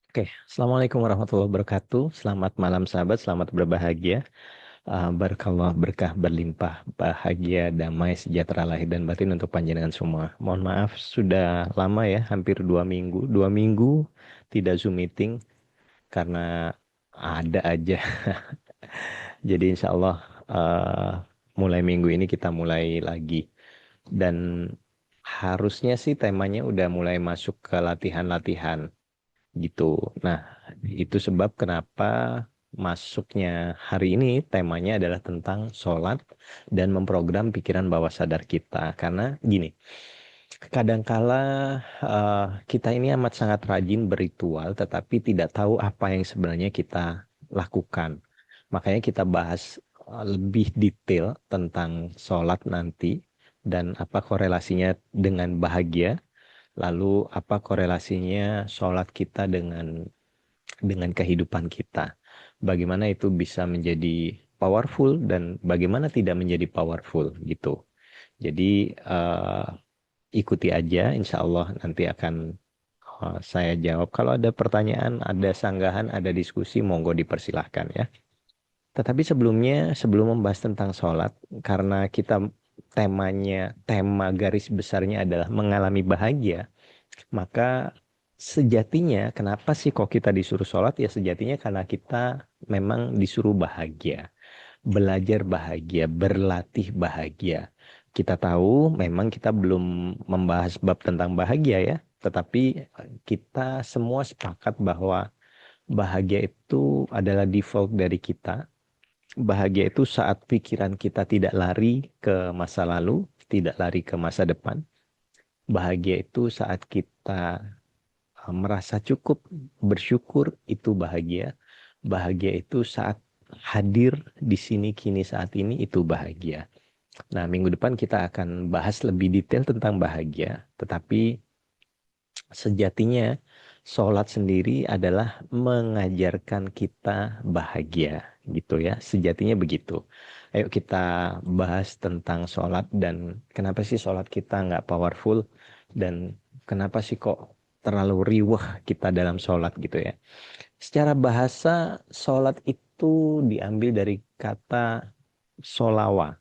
Oke, Assalamualaikum warahmatullahi wabarakatuh. Selamat malam sahabat, selamat berbahagia. Barakallah berkah berlimpah, bahagia, damai, sejahtera lahir dan batin untuk panjenengan semua. Mohon maaf sudah lama ya, hampir 2 minggu. 2 minggu tidak Zoom meeting karena ada aja. Jadi insya Allah uh, mulai minggu ini kita mulai lagi. Dan harusnya sih temanya udah mulai masuk ke latihan-latihan gitu. Nah, itu sebab kenapa masuknya hari ini temanya adalah tentang sholat dan memprogram pikiran bawah sadar kita. Karena gini, kadangkala kita ini amat sangat rajin berritual, tetapi tidak tahu apa yang sebenarnya kita lakukan. Makanya kita bahas lebih detail tentang sholat nanti dan apa korelasinya dengan bahagia. Lalu apa korelasinya sholat kita dengan kehidupan kita? Bagaimana itu bisa menjadi powerful dan bagaimana tidak menjadi powerful gitu. Jadi ikuti aja, insya Allah nanti akan saya jawab. Kalau ada pertanyaan, ada sanggahan, ada diskusi, monggo dipersilahkan ya. Tetapi sebelumnya, sebelum membahas tentang sholat, karena kita tema garis besarnya adalah mengalami bahagia, maka sejatinya kenapa sih kok kita disuruh sholat? Ya sejatinya karena kita memang disuruh bahagia, belajar bahagia, berlatih bahagia. Kita tahu memang kita belum membahas bab tentang bahagia ya, tetapi kita semua sepakat bahwa bahagia itu adalah default dari kita. Bahagia itu saat pikiran kita tidak lari ke masa lalu, tidak lari ke masa depan. Bahagia itu saat kita merasa cukup, bersyukur, itu bahagia. Bahagia itu saat hadir di sini kini saat ini, itu bahagia. Nah, minggu depan kita akan bahas lebih detail tentang bahagia. Tetapi sejatinya sholat sendiri adalah mengajarkan kita bahagia, gitu ya. Sejatinya begitu. Ayo kita bahas tentang sholat dan kenapa sih sholat kita nggak powerful dan kenapa sih kok terlalu riweh kita dalam sholat gitu ya. Secara bahasa, sholat itu diambil dari kata solawa,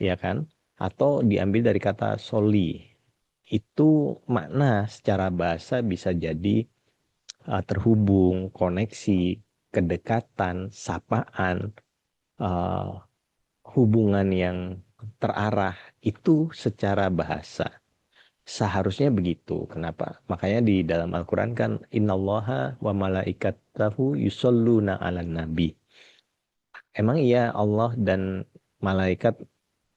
ya kan? Atau diambil dari kata soli. Itu makna secara bahasa bisa jadi terhubung, koneksi, kedekatan, sapaan, uh, hubungan yang terarah. Itu secara bahasa. Seharusnya begitu. Kenapa? Makanya di dalam Al-Quran kan innallaha wa malaikatahu yusholluna ala nabi. Emang iya Allah dan malaikat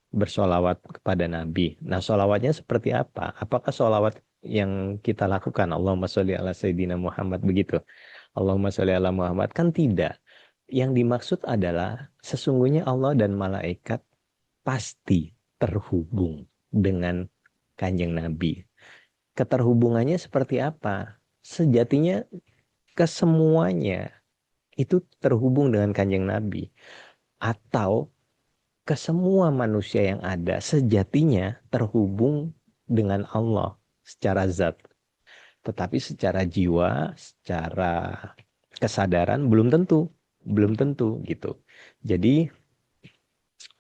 bersolawat kepada Nabi. Nah, solawatnya seperti apa? Apakah solawat yang kita lakukan? Allahumma sholli ala Sayyidina Muhammad begitu. Allahumma sholli ala Muhammad. Kan tidak. Yang dimaksud adalah sesungguhnya Allah dan malaikat pasti terhubung dengan Kanjeng Nabi. Keterhubungannya seperti apa? Sejatinya kesemuanya itu terhubung dengan Kanjeng Nabi. Atau ke semua manusia yang ada sejatinya terhubung dengan Allah secara zat. Tetapi secara jiwa, secara kesadaran belum tentu gitu. Jadi,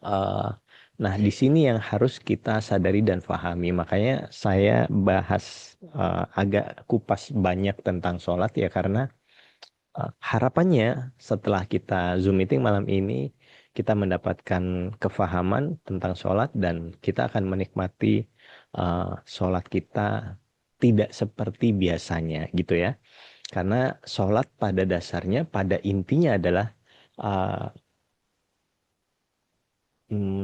uh, nah di sini yang harus kita sadari dan pahami. Makanya saya bahas agak kupas banyak tentang sholat ya karena harapannya setelah kita Zoom meeting malam ini, kita mendapatkan kefahaman tentang sholat dan kita akan menikmati sholat kita tidak seperti biasanya gitu ya. Karena sholat pada dasarnya, pada intinya adalah uh,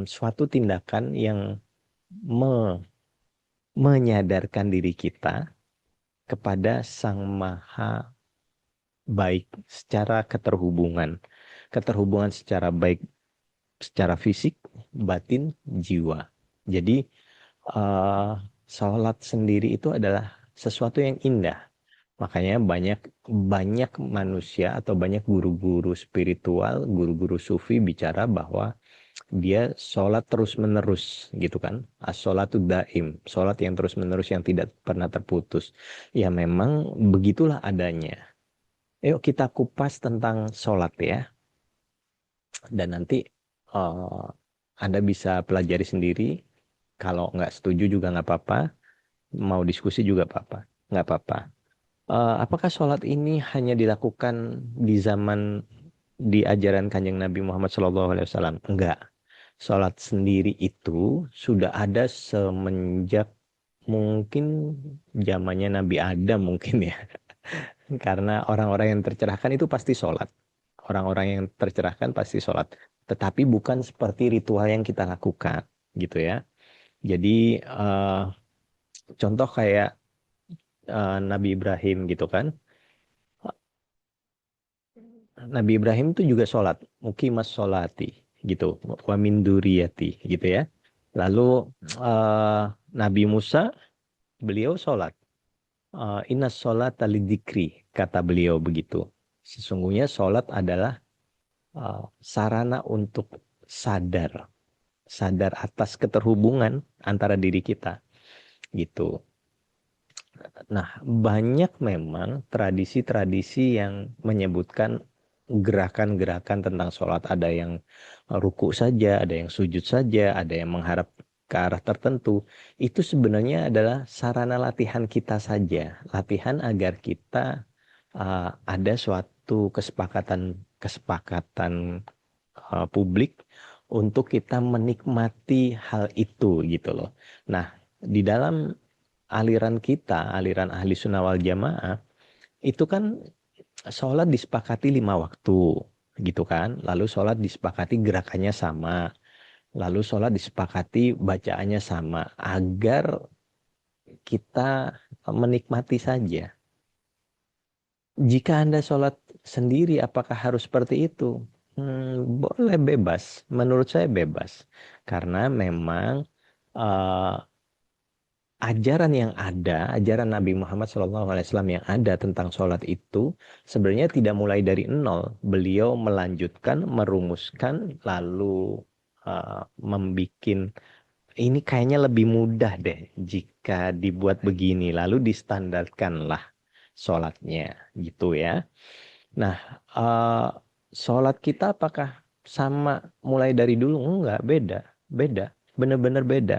suatu tindakan yang me- menyadarkan diri kita kepada Sang Maha Baik secara keterhubungan. Keterhubungan secara baik secara fisik, batin, jiwa. Jadi sholat sendiri itu adalah sesuatu yang indah. Makanya banyak banyak manusia atau banyak guru-guru spiritual, guru-guru sufi bicara bahwa dia sholat terus-menerus gitu kan. As-sholatu daim, sholat yang terus-menerus yang tidak pernah terputus. Ya memang begitulah adanya. Yuk kita kupas tentang sholat ya. Dan nanti eh, Anda bisa pelajari sendiri. Kalau nggak setuju juga nggak apa-apa. Mau diskusi juga apa-apa. Nggak apa-apa. Apakah sholat ini hanya dilakukan di zaman di ajaran Kanjeng Nabi Muhammad SAW? Enggak. Sholat sendiri itu sudah ada semenjak mungkin zamannya Nabi Adam mungkin ya. Karena orang-orang yang tercerahkan itu pasti sholat. Orang-orang yang tercerahkan pasti sholat. Tetapi bukan seperti ritual yang kita lakukan gitu ya. Jadi contoh kayak Nabi Ibrahim gitu kan. Nabi Ibrahim itu juga sholat. Muqimas sholati gitu. Wa min duriyati gitu ya. Lalu eh, Nabi Musa beliau sholat. Inna sholat lidikri kata beliau begitu. Sesungguhnya sholat adalah sarana untuk sadar, sadar atas keterhubungan antara diri kita gitu. Nah, banyak memang tradisi-tradisi yang menyebutkan gerakan-gerakan tentang sholat. Ada yang ruku saja, ada yang sujud saja, ada yang mengharap ke arah tertentu. Itu sebenarnya adalah sarana latihan kita saja. Latihan agar kita ada suatu kesepakatan publik untuk kita menikmati hal itu gitu loh. Nah, di dalam aliran kita, aliran ahli sunnah wal jamaah, itu kan sholat disepakati 5 waktu gitu kan. Lalu sholat disepakati gerakannya sama. Lalu sholat disepakati bacaannya sama. Agar kita menikmati saja. Jika Anda sholat sendiri, apakah harus seperti itu? Boleh bebas. Menurut saya bebas. Karena memang uh, ajaran yang ada, ajaran Nabi Muhammad SAW yang ada tentang sholat itu sebenarnya tidak mulai dari nol. Beliau melanjutkan, merumuskan, lalu membikin ini kayaknya lebih mudah deh jika dibuat begini, lalu distandarkanlah sholatnya gitu ya. Nah, eh, sholat kita apakah sama mulai dari dulu? Enggak, beda, beda, benar-benar beda.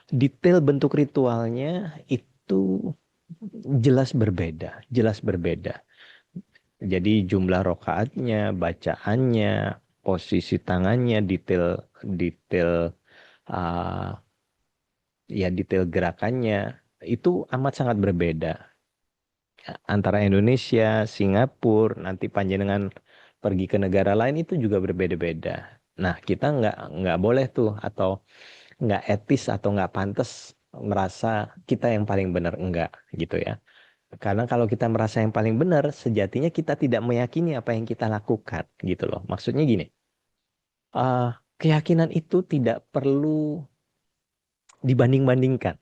Detail bentuk ritualnya itu jelas berbeda, jelas berbeda. Jadi jumlah rokaatnya, bacaannya, posisi tangannya, detail, detail, uh, ya detail gerakannya itu amat sangat berbeda antara Indonesia, Singapura, nanti panjenengan pergi ke negara lain itu juga berbeda-beda. Nah, kita nggak boleh tuh atau nggak etis atau nggak pantas merasa kita yang paling benar enggak gitu ya. Karena kalau kita merasa yang paling benar, sejatinya kita tidak meyakini apa yang kita lakukan gitu loh. Maksudnya gini, eh, keyakinan itu tidak perlu dibanding-bandingkan.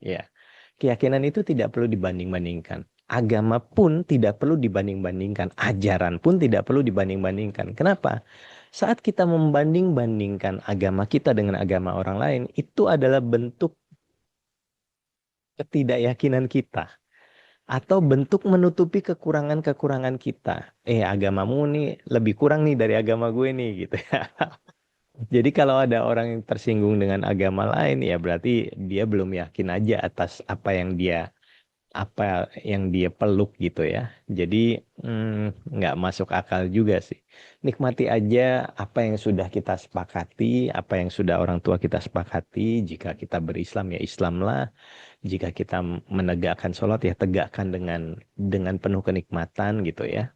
Ya, keyakinan itu tidak perlu dibanding-bandingkan. Agama pun tidak perlu dibanding-bandingkan. Ajaran pun tidak perlu dibanding-bandingkan. Kenapa? Saat kita membanding-bandingkan agama kita dengan agama orang lain, itu adalah bentuk ketidakyakinan kita. Atau bentuk menutupi kekurangan-kekurangan kita. Agamamu nih lebih kurang nih dari agama gue nih gitu ya. Jadi kalau ada orang yang tersinggung dengan agama lain, ya berarti dia belum yakin aja atas apa yang dia peluk gitu ya. Jadi nggak masuk akal juga sih. Nikmati aja apa yang sudah kita sepakati, apa yang sudah orang tua kita sepakati. Jika kita berislam ya Islamlah. Jika kita menegakkan sholat ya tegakkan dengan penuh kenikmatan gitu ya.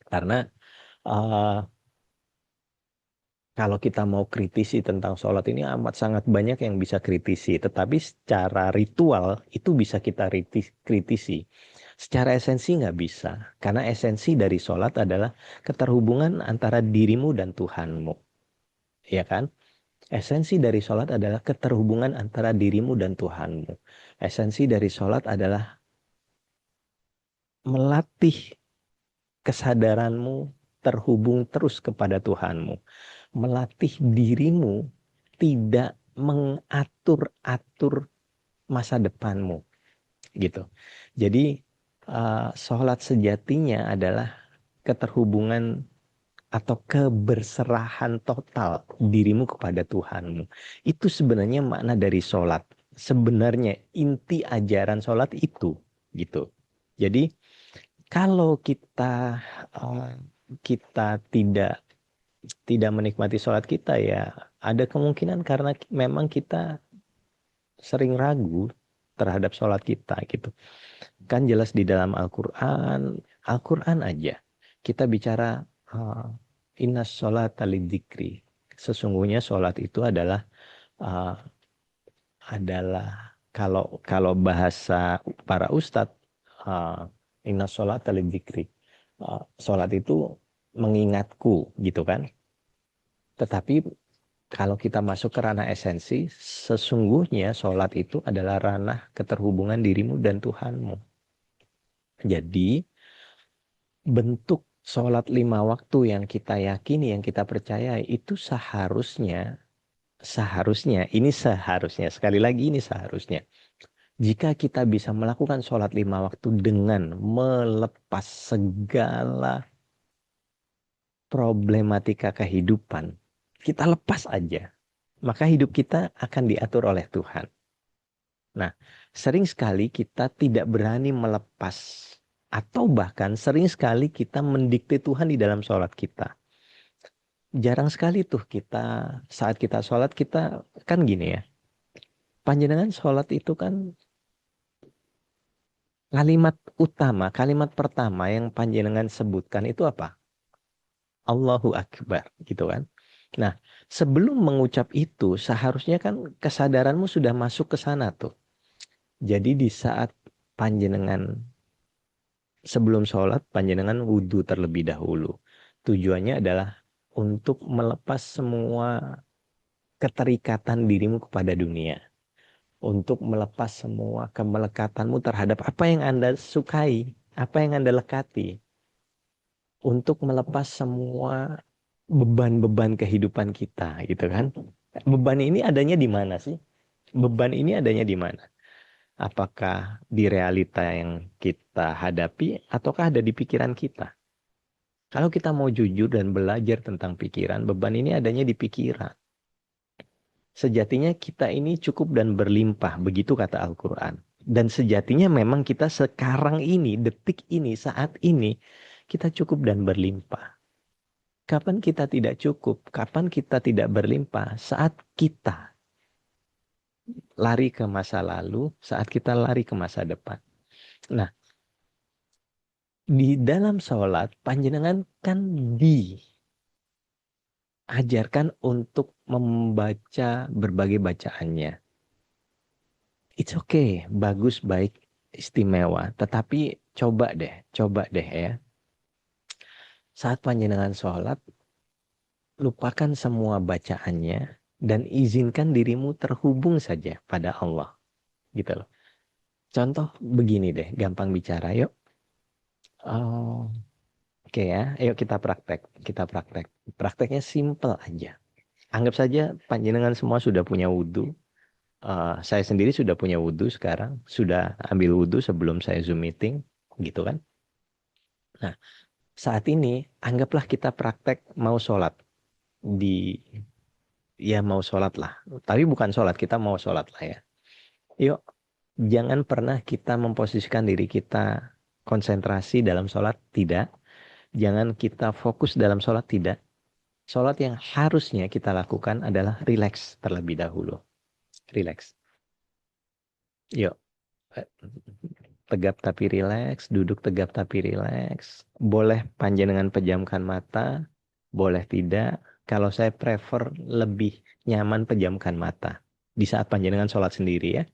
Karena eh, kalau kita mau kritisi tentang sholat ini amat sangat banyak yang bisa kritisi. Tetapi secara ritual itu bisa kita kritisi. Secara esensi nggak bisa. Karena esensi dari sholat adalah keterhubungan antara dirimu dan Tuhanmu. Ya kan? Esensi dari sholat adalah keterhubungan antara dirimu dan Tuhanmu. Esensi dari sholat adalah melatih kesadaranmu terhubung terus kepada Tuhanmu. Melatih dirimu tidak mengatur-atur masa depanmu gitu. Jadi Sholat sejatinya adalah keterhubungan atau keberserahan total dirimu kepada Tuhanmu. Itu sebenarnya makna dari sholat. Sebenarnya inti ajaran sholat itu, gitu. Jadi kalau uh, kita tidak menikmati sholat kita, ya ada kemungkinan karena memang kita sering ragu terhadap sholat kita, gitu. Kan jelas di dalam Al-Quran aja kita bicara uh, inna sholata lidzikri. Sesungguhnya sholat itu uh, adalah kalau kalau bahasa para ustadz, inna sholata lidzikri. Sholat itu mengingatku, gitu kan. Tetapi kalau kita masuk ke ranah esensi, sesungguhnya sholat itu adalah ranah keterhubungan dirimu dan Tuhanmu. Jadi bentuk sholat 5 waktu yang kita yakini, yang kita percaya itu seharusnya, sekali lagi ini seharusnya. Jika kita bisa melakukan sholat 5 waktu dengan melepas segala problematika kehidupan, kita lepas aja, maka hidup kita akan diatur oleh Tuhan. Nah, sering sekali kita tidak berani melepas, atau bahkan sering sekali kita mendikte Tuhan di dalam sholat kita. Jarang sekali tuh kita, saat kita sholat, kita kan gini ya, panjenengan sholat itu kan kalimat pertama yang panjenengan sebutkan itu apa? Allahu Akbar, gitu kan. Nah, sebelum mengucap itu, seharusnya kan kesadaranmu sudah masuk ke sana tuh. Jadi di saat panjenengan sebelum sholat, panjenengan wudhu terlebih dahulu. Tujuannya adalah untuk melepas semua keterikatan dirimu kepada dunia. Untuk melepas semua kemelekatanmu terhadap apa yang Anda sukai, apa yang Anda lekati. Untuk melepas semua beban-beban kehidupan kita, gitu kan. Beban ini adanya di mana sih? Beban ini adanya di mana? Apakah di realita yang kita hadapi ataukah ada di pikiran kita? Kalau kita mau jujur dan belajar tentang pikiran, beban ini adanya di pikiran. Sejatinya kita ini cukup dan berlimpah, begitu kata Al-Quran. Dan sejatinya memang kita sekarang ini, detik ini, saat ini, kita cukup dan berlimpah. Kapan kita tidak cukup? Kapan kita tidak berlimpah? Saat kita lari ke masa lalu, saat kita lari ke masa depan. Nah, di dalam sholat, panjenengan kan diajarkan untuk membaca berbagai bacaannya. It's okay, bagus, baik, istimewa. Tetapi coba deh ya. Saat panjenengan sholat, lupakan semua bacaannya dan izinkan dirimu terhubung saja pada Allah. Gitu loh. Contoh begini deh, gampang bicara. Yuk. Oh, oke ya, ayo kita praktek. Kita praktek. Prakteknya simple aja. Anggap saja panjenengan semua sudah punya wudhu. Saya sendiri sudah punya wudhu sekarang. Sudah ambil wudhu sebelum saya Zoom meeting. Gitu kan. Nah, saat ini anggaplah kita praktek mau sholat. Ya mau sholat lah. Tapi bukan sholat, kita mau sholat lah ya. Yuk, jangan pernah kita memposisikan diri kita konsentrasi dalam sholat. Tidak. Jangan kita fokus dalam sholat. Tidak. Sholat yang harusnya kita lakukan adalah relax terlebih dahulu. Relax. Yuk. Tegap tapi rileks, duduk tegap tapi rileks. Boleh panjenengan pejamkan mata, boleh tidak. Kalau saya prefer lebih nyaman pejamkan mata. Di saat panjenengan sholat sendiri ya.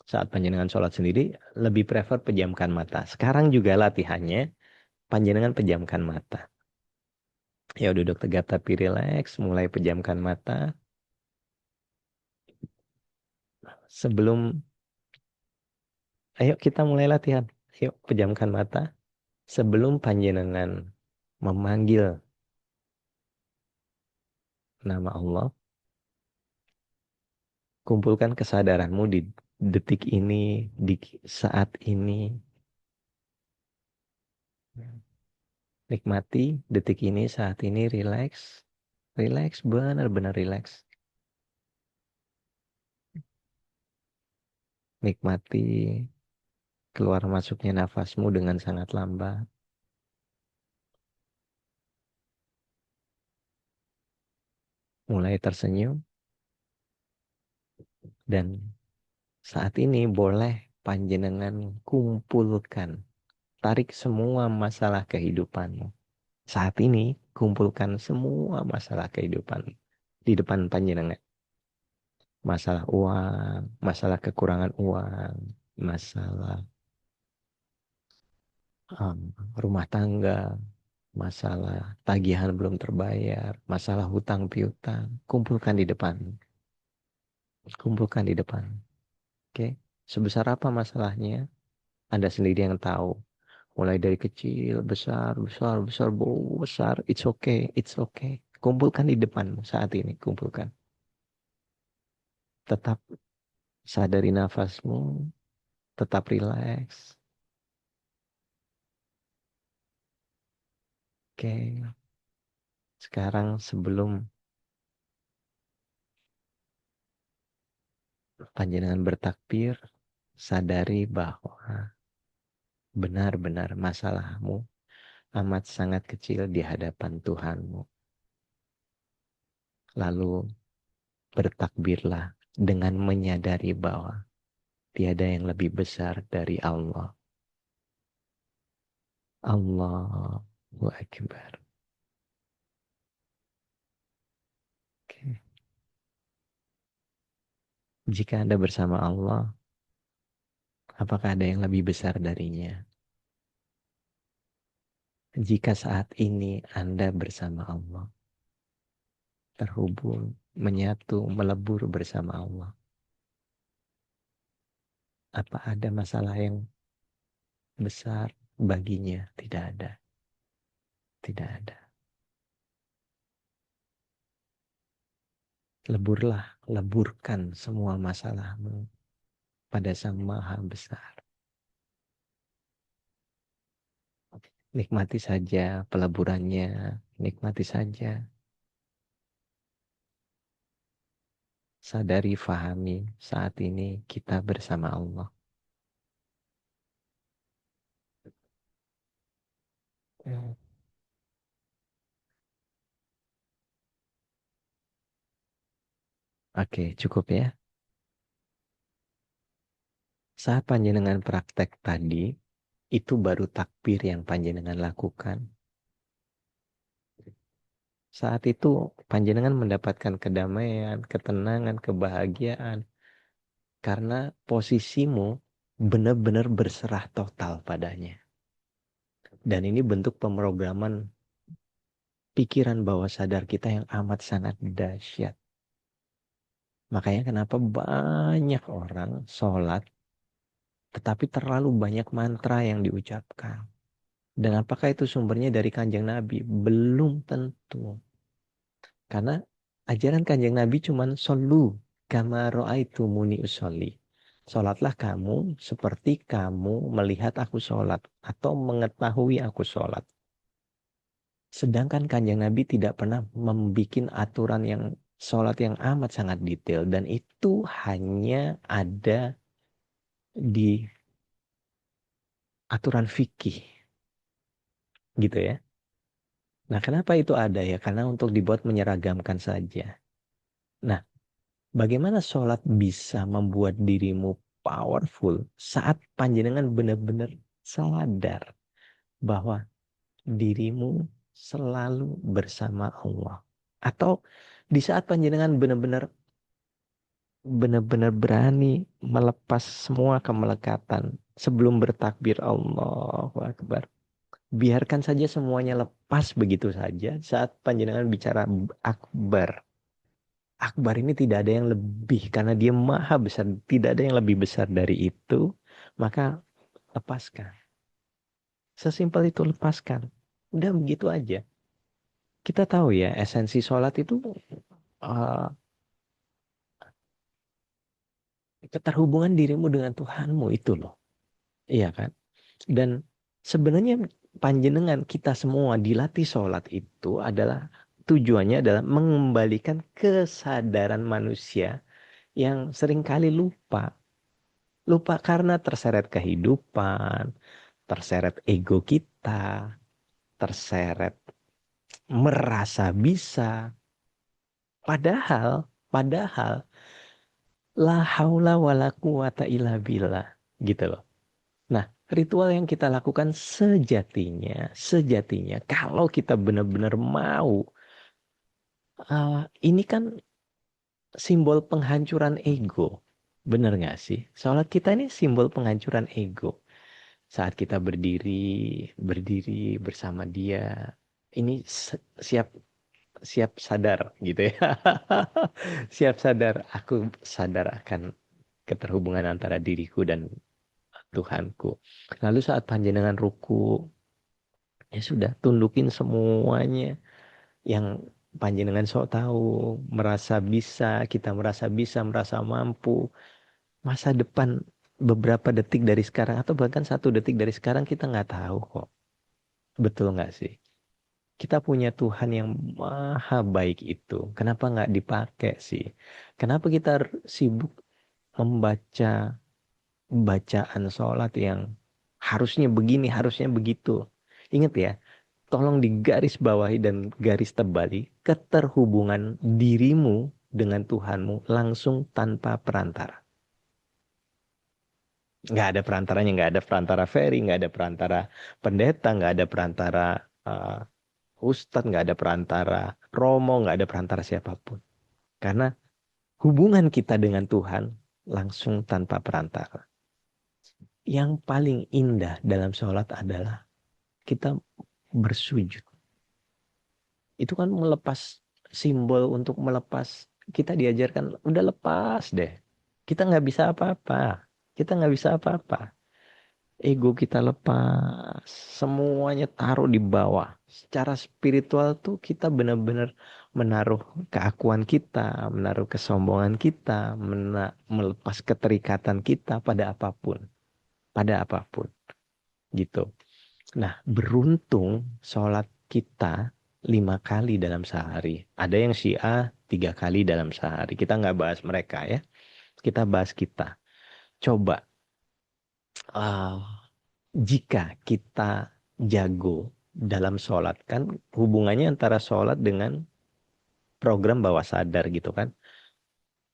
Saat panjenengan sholat sendiri, lebih prefer pejamkan mata. Sekarang juga latihannya, panjenengan pejamkan mata. Ya duduk tegap tapi rileks, mulai pejamkan mata. Sebelum, ayo kita mulai latihan. Ayo pejamkan mata. Sebelum panjenengan memanggil nama Allah, kumpulkan kesadaranmu di detik ini, di saat ini. Nikmati detik ini, saat ini, relax. Relax, benar-benar relax. Nikmati keluar masuknya nafasmu dengan sangat lambat. Mulai tersenyum. Dan saat ini boleh panjenengan kumpulkan. Tarik semua masalah kehidupanmu. Saat ini kumpulkan semua masalah kehidupan di depan panjenengan. Masalah uang, masalah kekurangan uang, masalah um, rumah tangga, masalah tagihan belum terbayar, masalah hutang piutang, kumpulkan di depan. Kumpulkan di depan. Oke? Sebesar apa masalahnya? Anda sendiri yang tahu. Mulai dari kecil, besar, besar, besar, besar. It's okay, it's okay. Kumpulkan di depan saat ini, kumpulkan. Tetap sadari nafasmu, tetap rileks. Oke, sekarang sebelum panjenengan bertakbir, sadari bahwa benar-benar masalahmu amat sangat kecil di hadapan Tuhanmu. Lalu bertakbirlah dengan menyadari bahwa tiada yang lebih besar dari Allah. Allahu Akbar. Oke. Jika Anda bersama Allah, apakah ada yang lebih besar darinya? Jika saat ini Anda bersama Allah, terhubung, menyatu, melebur bersama Allah, apa ada masalah yang besar baginya? Tidak ada. Tidak ada. Leburlah, leburkan semua masalahmu pada Sang Maha Besar. Nikmati saja peleburannya, nikmati saja. Sadari, fahami, saat ini kita bersama Allah. Oke, cukup ya. Saat panjenengan praktek tadi, itu baru takbir yang panjenengan lakukan. Saat itu panjenengan mendapatkan kedamaian, ketenangan, kebahagiaan. Karena posisimu benar-benar berserah total padanya. Dan ini bentuk pemrograman pikiran bawah sadar kita yang amat sangat dahsyat. Makanya kenapa banyak orang sholat, tetapi terlalu banyak mantra yang diucapkan. Dan apakah itu sumbernya dari Kanjeng Nabi? Belum tentu. Karena ajaran Kanjeng Nabi cuman solu kama ro'aitumuni usolli. Sholatlah kamu seperti kamu melihat aku sholat atau mengetahui aku sholat. Sedangkan Kanjeng Nabi tidak pernah membuat aturan yang sholat yang amat sangat detail. Dan itu hanya ada di aturan fikih. Gitu ya. Nah, kenapa itu ada ya? Karena untuk dibuat menyeragamkan saja. Nah, bagaimana sholat bisa membuat dirimu powerful saat panjenengan benar-benar sadar bahwa dirimu selalu bersama Allah. Atau di saat panjenengan benar-benar berani melepas semua kemelekatan sebelum bertakbir Allahu Akbar. Biarkan saja semuanya lepas begitu saja saat panjenengan bicara akbar. Akbar ini tidak ada yang lebih karena dia maha besar. Tidak ada yang lebih besar dari itu. Maka lepaskan. Sesimpel itu lepaskan. Udah begitu aja. Kita tahu ya esensi sholat itu uh, keterhubungan dirimu dengan Tuhanmu itu loh. Iya kan? Dan sebenarnya panjenengan kita semua dilatih sholat itu adalah tujuannya adalah mengembalikan kesadaran manusia yang seringkali lupa. Lupa karena terseret kehidupan, terseret ego kita, terseret merasa bisa. Padahal la haula wala quwata illa billah gitu loh. Nah, ritual yang kita lakukan sejatinya kalau kita benar-benar mau, ini kan simbol penghancuran ego. Bener nggak sih? Sholat kita ini simbol penghancuran ego. Saat kita berdiri bersama dia, ini siap siap sadar gitu ya. Siap sadar, aku sadar akan keterhubungan antara diriku dan Tuhanku. Lalu saat panjenengan ruku, ya sudah tundukin semuanya yang panjenengan sok tahu, merasa bisa, kita merasa bisa, merasa mampu. Masa depan beberapa detik dari sekarang atau bahkan 1 detik dari sekarang kita nggak tahu kok. Betul nggak sih? Kita punya Tuhan yang maha baik itu. Kenapa nggak dipakai sih? Kenapa kita sibuk membaca bacaan sholat yang harusnya begini, harusnya begitu? Ingat ya, tolong digaris bawahi dan garis tebali keterhubungan dirimu dengan Tuhanmu langsung tanpa perantara. Nggak ada perantaranya, nggak ada perantara ferry, nggak ada perantara pendeta, nggak ada perantara uh, ustadz, nggak ada perantara romo, nggak ada perantara siapapun. Karena hubungan kita dengan Tuhan langsung tanpa perantara. Yang paling indah dalam sholat adalah kita bersujud. Itu kan melepas simbol untuk melepas. Kita diajarkan udah lepas deh. Kita nggak bisa apa-apa. Kita nggak bisa apa-apa. Ego kita lepas, semuanya taruh di bawah. Secara spiritual tuh kita benar-benar menaruh keakuan kita, menaruh kesombongan kita, melepas keterikatan kita pada apapun, gitu. Nah, beruntung sholat kita 5 kali dalam sehari. Ada yang Syiah 3 kali dalam sehari. Kita nggak bahas mereka ya, kita bahas kita. Coba. ah, Jika kita jago dalam sholat, kan hubungannya antara sholat dengan program bawah sadar gitu kan.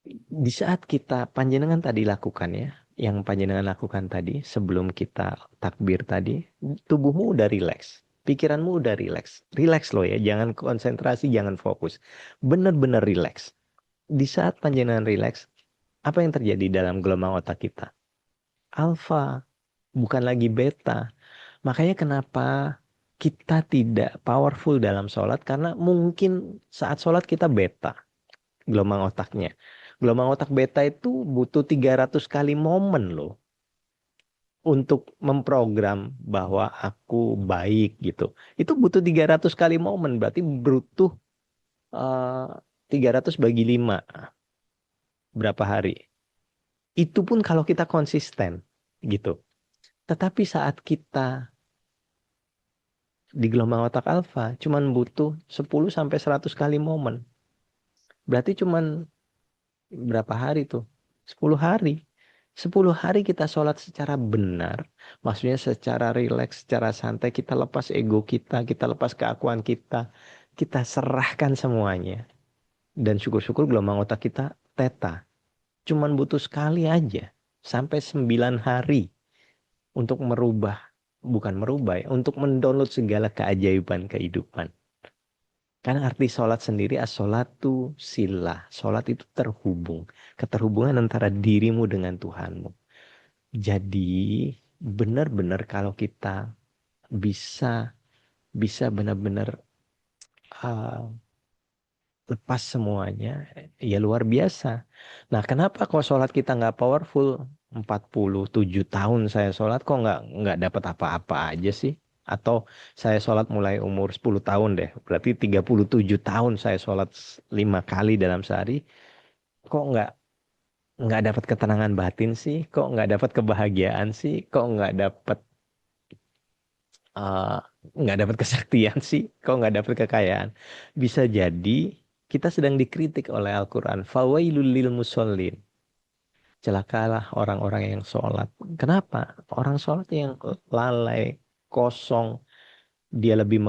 Di saat kita panjenengan tadi lakukan ya, yang panjenengan lakukan tadi sebelum kita takbir tadi, tubuhmu udah rileks, pikiranmu udah rileks. Rileks loh ya, jangan konsentrasi, jangan fokus. Bener-bener rileks. Di saat panjenengan rileks, apa yang terjadi dalam gelombang otak kita? Alfa, bukan lagi beta. Makanya kenapa kita tidak powerful dalam sholat, karena mungkin saat sholat kita beta, gelombang otaknya. Gelombang otak beta itu butuh 300 kali momen loh untuk memprogram bahwa aku baik gitu. Itu butuh 300 kali momen, berarti butuh 300 bagi 5 berapa hari. Itu pun kalau kita konsisten gitu. Tetapi saat kita di gelombang otak alfa cuman butuh 10 sampai 100 kali momen. Berarti cuman berapa hari tuh? 10 hari. 10 hari kita sholat secara benar. Maksudnya secara rileks, secara santai. Kita lepas ego kita lepas keakuan kita. Kita serahkan semuanya. Dan syukur-syukur gelombang otak kita teta. Cuman butuh sekali aja. Sampai 9 hari. Untuk merubah. Bukan merubah ya. Untuk mendownload segala keajaiban kehidupan. Karena arti sholat sendiri as-sholatu silah. Sholat itu terhubung. Keterhubungan antara dirimu dengan Tuhanmu. Jadi benar-benar kalau kita bisa bisa benar-benar uh, lepas semuanya, ya luar biasa. Nah, kenapa kok sholat kita nggak powerful? 47 tahun saya sholat kok nggak dapat apa-apa aja sih? Atau saya sholat mulai umur 10 tahun deh. Berarti 37 tahun saya sholat 5 kali dalam sehari. Kok nggak dapat ketenangan batin sih? Kok nggak dapat kebahagiaan sih? Kok nggak dapat eh, nggak dapat kesaktian sih, kok nggak dapat kekayaan. Bisa jadi kita sedang dikritik oleh Al-Quran. Fawailul lil musallin. Celakalah orang-orang yang sholat. Kenapa? Orang sholat yang lalai, kosong, dia lebih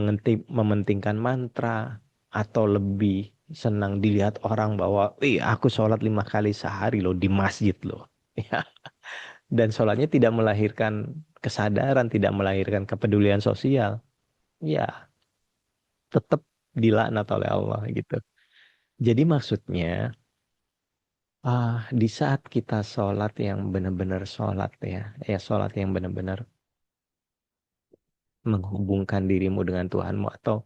mementingkan mantra atau lebih senang dilihat orang bahwa, aku sholat 5 kali sehari loh di masjid loh. Ya. Dan sholatnya tidak melahirkan kesadaran, tidak melahirkan kepedulian sosial. Ya, tetap dilaknat oleh Allah gitu. Jadi maksudnya, di saat kita sholat yang benar-benar sholat ya, sholat yang benar-benar menghubungkan dirimu dengan Tuhanmu atau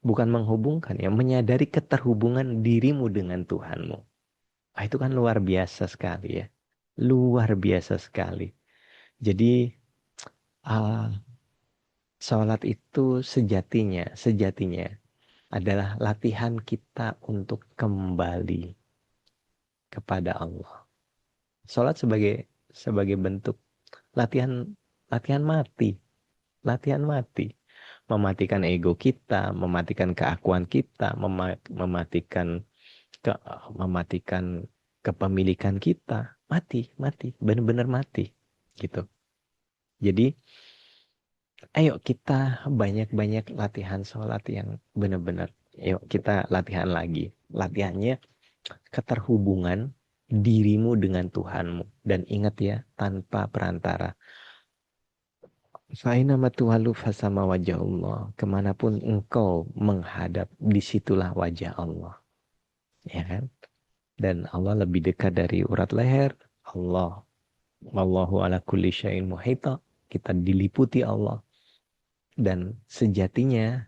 bukan menghubungkan ya, menyadari keterhubungan dirimu dengan Tuhanmu. Itu kan luar biasa sekali ya, luar biasa sekali. Jadi ah, sholat itu sejatinya adalah latihan kita untuk kembali kepada Allah. Sholat sebagai sebagai bentuk latihan latihan mati, latihan mati, mematikan ego kita, mematikan keakuan kita, mematikan ke mematikan kepemilikan kita, mati, mati, benar-benar mati, gitu. Jadi, ayo kita banyak-banyak latihan sholat yang benar-benar, ayo kita latihan lagi. Latihannya keterhubungan dirimu dengan Tuhanmu. Dan ingat ya, tanpa perantara. Fa'inama tuwalu fasama wajah Allah. Kemanapun engkau menghadap, disitulah wajah Allah. Ya kan? Dan Allah lebih dekat dari urat leher. Allah. Wallahu ala kulli syai'in muhita. Kita diliputi Allah. Dan sejatinya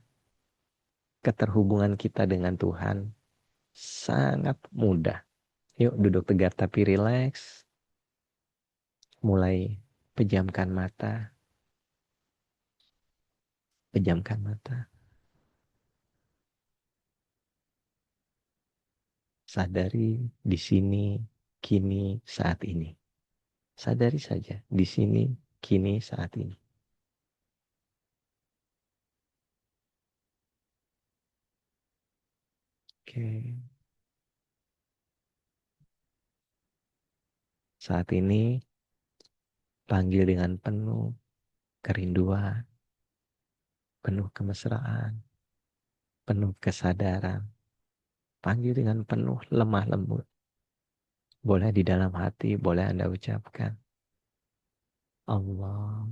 keterhubungan kita dengan Tuhan sangat mudah. Yuk duduk tegak tapi rileks. Mulai pejamkan mata. Pejamkan mata. Sadari di sini, kini, saat ini. Sadari saja di sini, kini, saat ini. Oke. Saat ini panggil dengan penuh kerinduan, penuh kemesraan, penuh kesadaran. Panggil dengan penuh lemah lembut. Boleh di dalam hati, boleh Anda ucapkan. Allah,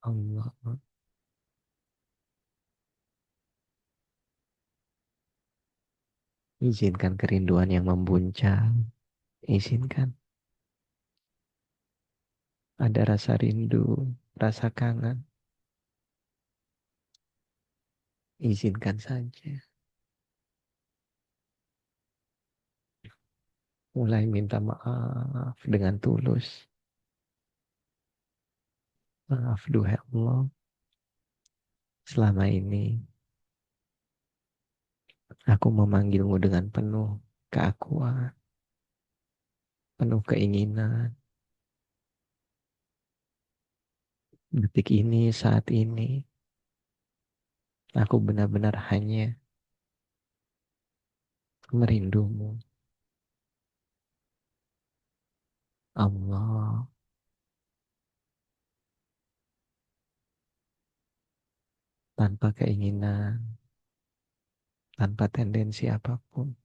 Allah. Izinkan kerinduan yang membuncah. Izinkan ada rasa rindu, rasa kangen. Izinkan saja. Mulai minta maaf dengan tulus. Maaf, duhai Allah. Selama ini aku memanggilmu dengan penuh keakuan, penuh keinginan. Detik ini, saat ini, aku benar-benar hanya merindumu. Allah, tanpa keinginan, tanpa tendensi apapun.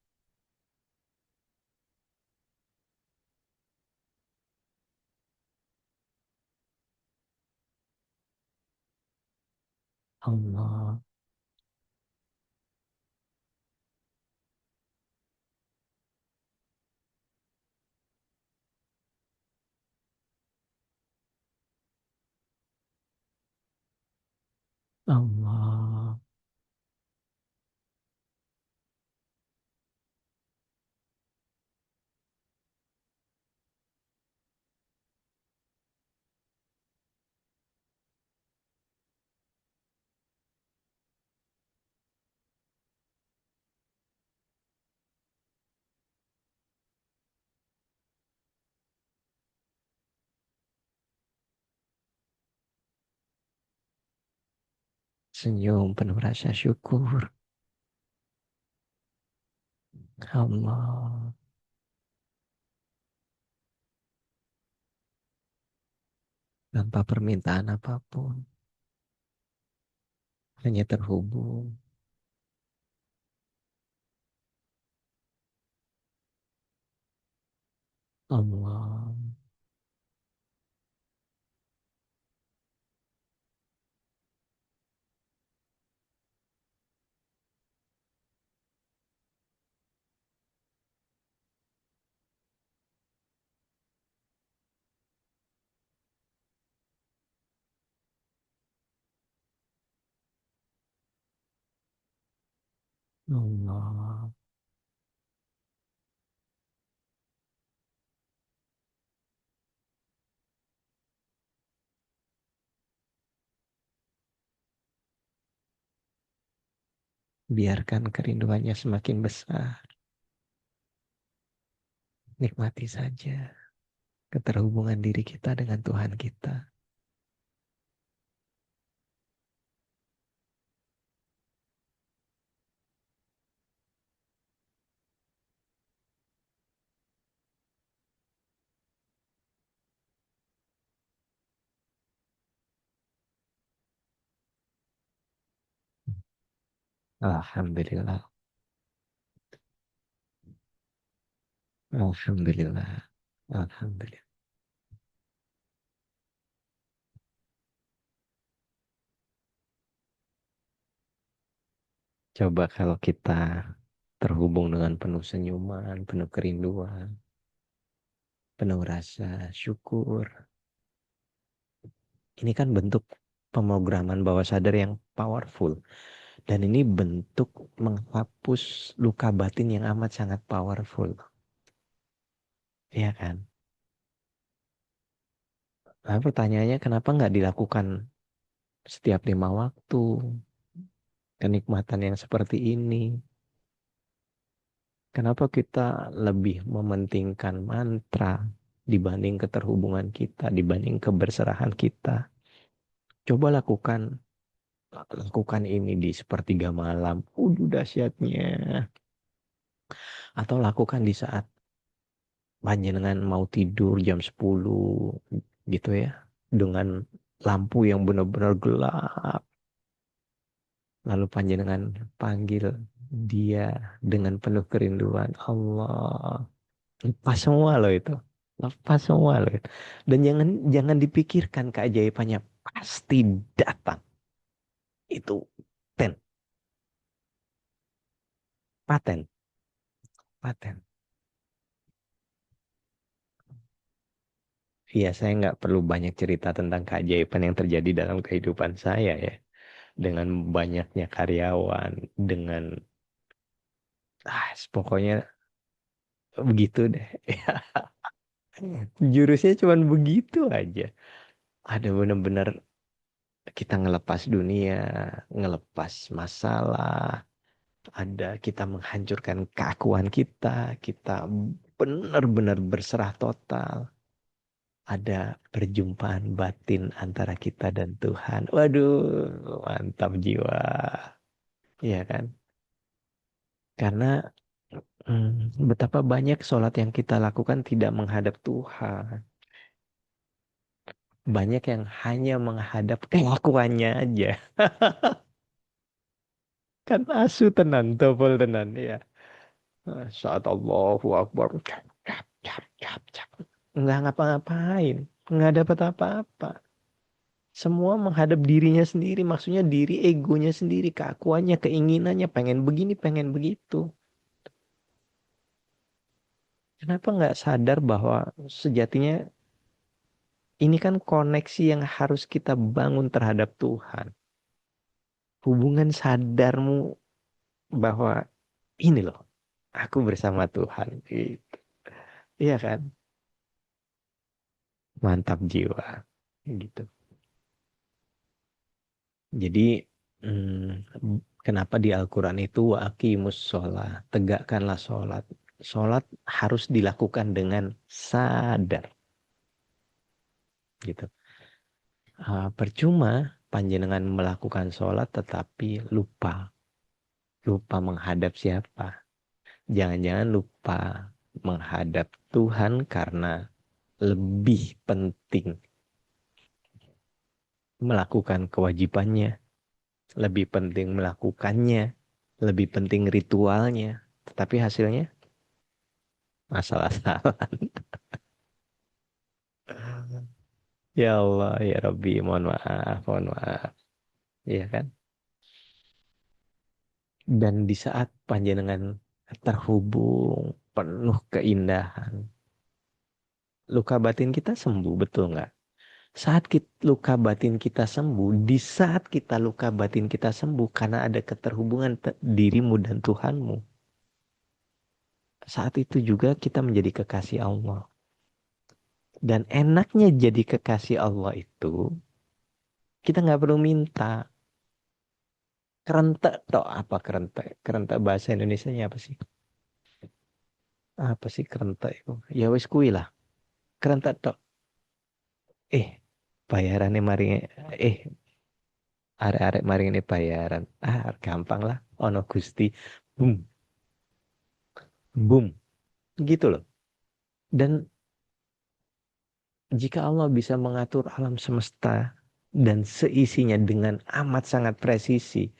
Allah, Allah, Senyum penuh rasa syukur. Allah. Tanpa permintaan apapun. Hanya terhubung. Allah. Allah. Biarkan kerinduannya semakin besar. Nikmati saja keterhubungan diri kita dengan Tuhan kita. Alhamdulillah. Alhamdulillah. Alhamdulillah. Coba kalau kita terhubung dengan penuh senyuman, penuh kerinduan, penuh rasa syukur. Ini kan bentuk pemrograman bawah sadar yang powerful. Dan ini bentuk menghapus luka batin yang amat sangat powerful. Iya kan? Lalu pertanyaannya kenapa nggak dilakukan setiap 5 waktu? Kenikmatan yang seperti ini. Kenapa kita lebih mementingkan mantra dibanding keterhubungan kita, dibanding keberserahan kita? Coba lakukan ini di sepertiga malam. Dahsyatnya. Atau lakukan di saat panjenengan mau tidur jam 10 gitu ya. Dengan lampu yang benar-benar gelap. Lalu panjenengan panggil dia dengan penuh kerinduan. Allah. Lepas semua loh itu. Lepas semua loh itu. Dan jangan dipikirkan keajaibannya. Pasti datang. Itu ten, paten, paten. Iya, saya nggak perlu banyak cerita tentang keajaiban yang terjadi dalam kehidupan saya ya. Dengan banyaknya karyawan, dengan pokoknya begitu deh. Jurusnya cuma begitu aja. Ada benar-benar kita ngelepas dunia, ngelepas masalah, ada kita menghancurkan keakuan kita benar-benar berserah total. Ada perjumpaan batin antara kita dan Tuhan. Waduh, mantap jiwa. Iya kan? Karena betapa banyak sholat yang kita lakukan tidak menghadap Tuhan. Banyak yang hanya menghadap kelakuannya aja. Kan asu tenan, topol tenan. Ya. Saat Allahu Akbar. Cap, cap, cap, cap, cap. Nggak ngapa-ngapain. Nggak dapat apa-apa. Semua menghadap dirinya sendiri. Maksudnya diri egonya sendiri. Keakuannya, keinginannya. Pengen begini, pengen begitu. Kenapa nggak sadar bahwa sejatinya ini kan koneksi yang harus kita bangun terhadap Tuhan. Hubungan sadarmu bahwa ini loh, aku bersama Tuhan. Gitu. Iya kan? Mantap jiwa. Gitu. Jadi, kenapa di Al-Quran itu aqimus sholat, tegakkanlah sholat. Sholat harus dilakukan dengan sadar. Gitu. Percuma panjenengan melakukan sholat tetapi lupa menghadap siapa? Jangan-jangan lupa menghadap Tuhan karena lebih penting melakukan kewajibannya, lebih penting melakukannya, lebih penting ritualnya. Tetapi hasilnya masalah salah. Ya Allah, ya Rabbi, mohon maaf, mohon maaf. Iya kan? Dan di saat panjenengan terhubung penuh keindahan, luka batin kita sembuh, betul nggak? Saat luka batin kita sembuh, di saat kita luka batin kita sembuh karena ada keterhubungan dirimu dan Tuhanmu, saat itu juga kita menjadi kekasih Allah. Dan enaknya jadi kekasih Allah itu, kita nggak perlu minta. Kerentek toh apa kerentek? Kerentek bahasa Indonesianya apa sih? Apa sih kerentek itu? Ya wis kui lah. Kerentek toh. Eh, bayarannya mari eh arek-arek mari ini bayaran. Ah, gampang lah. Ono Gusti. Boom, boom. Gitu loh. Dan jika Allah bisa mengatur alam semesta dan seisinya dengan amat sangat presisi,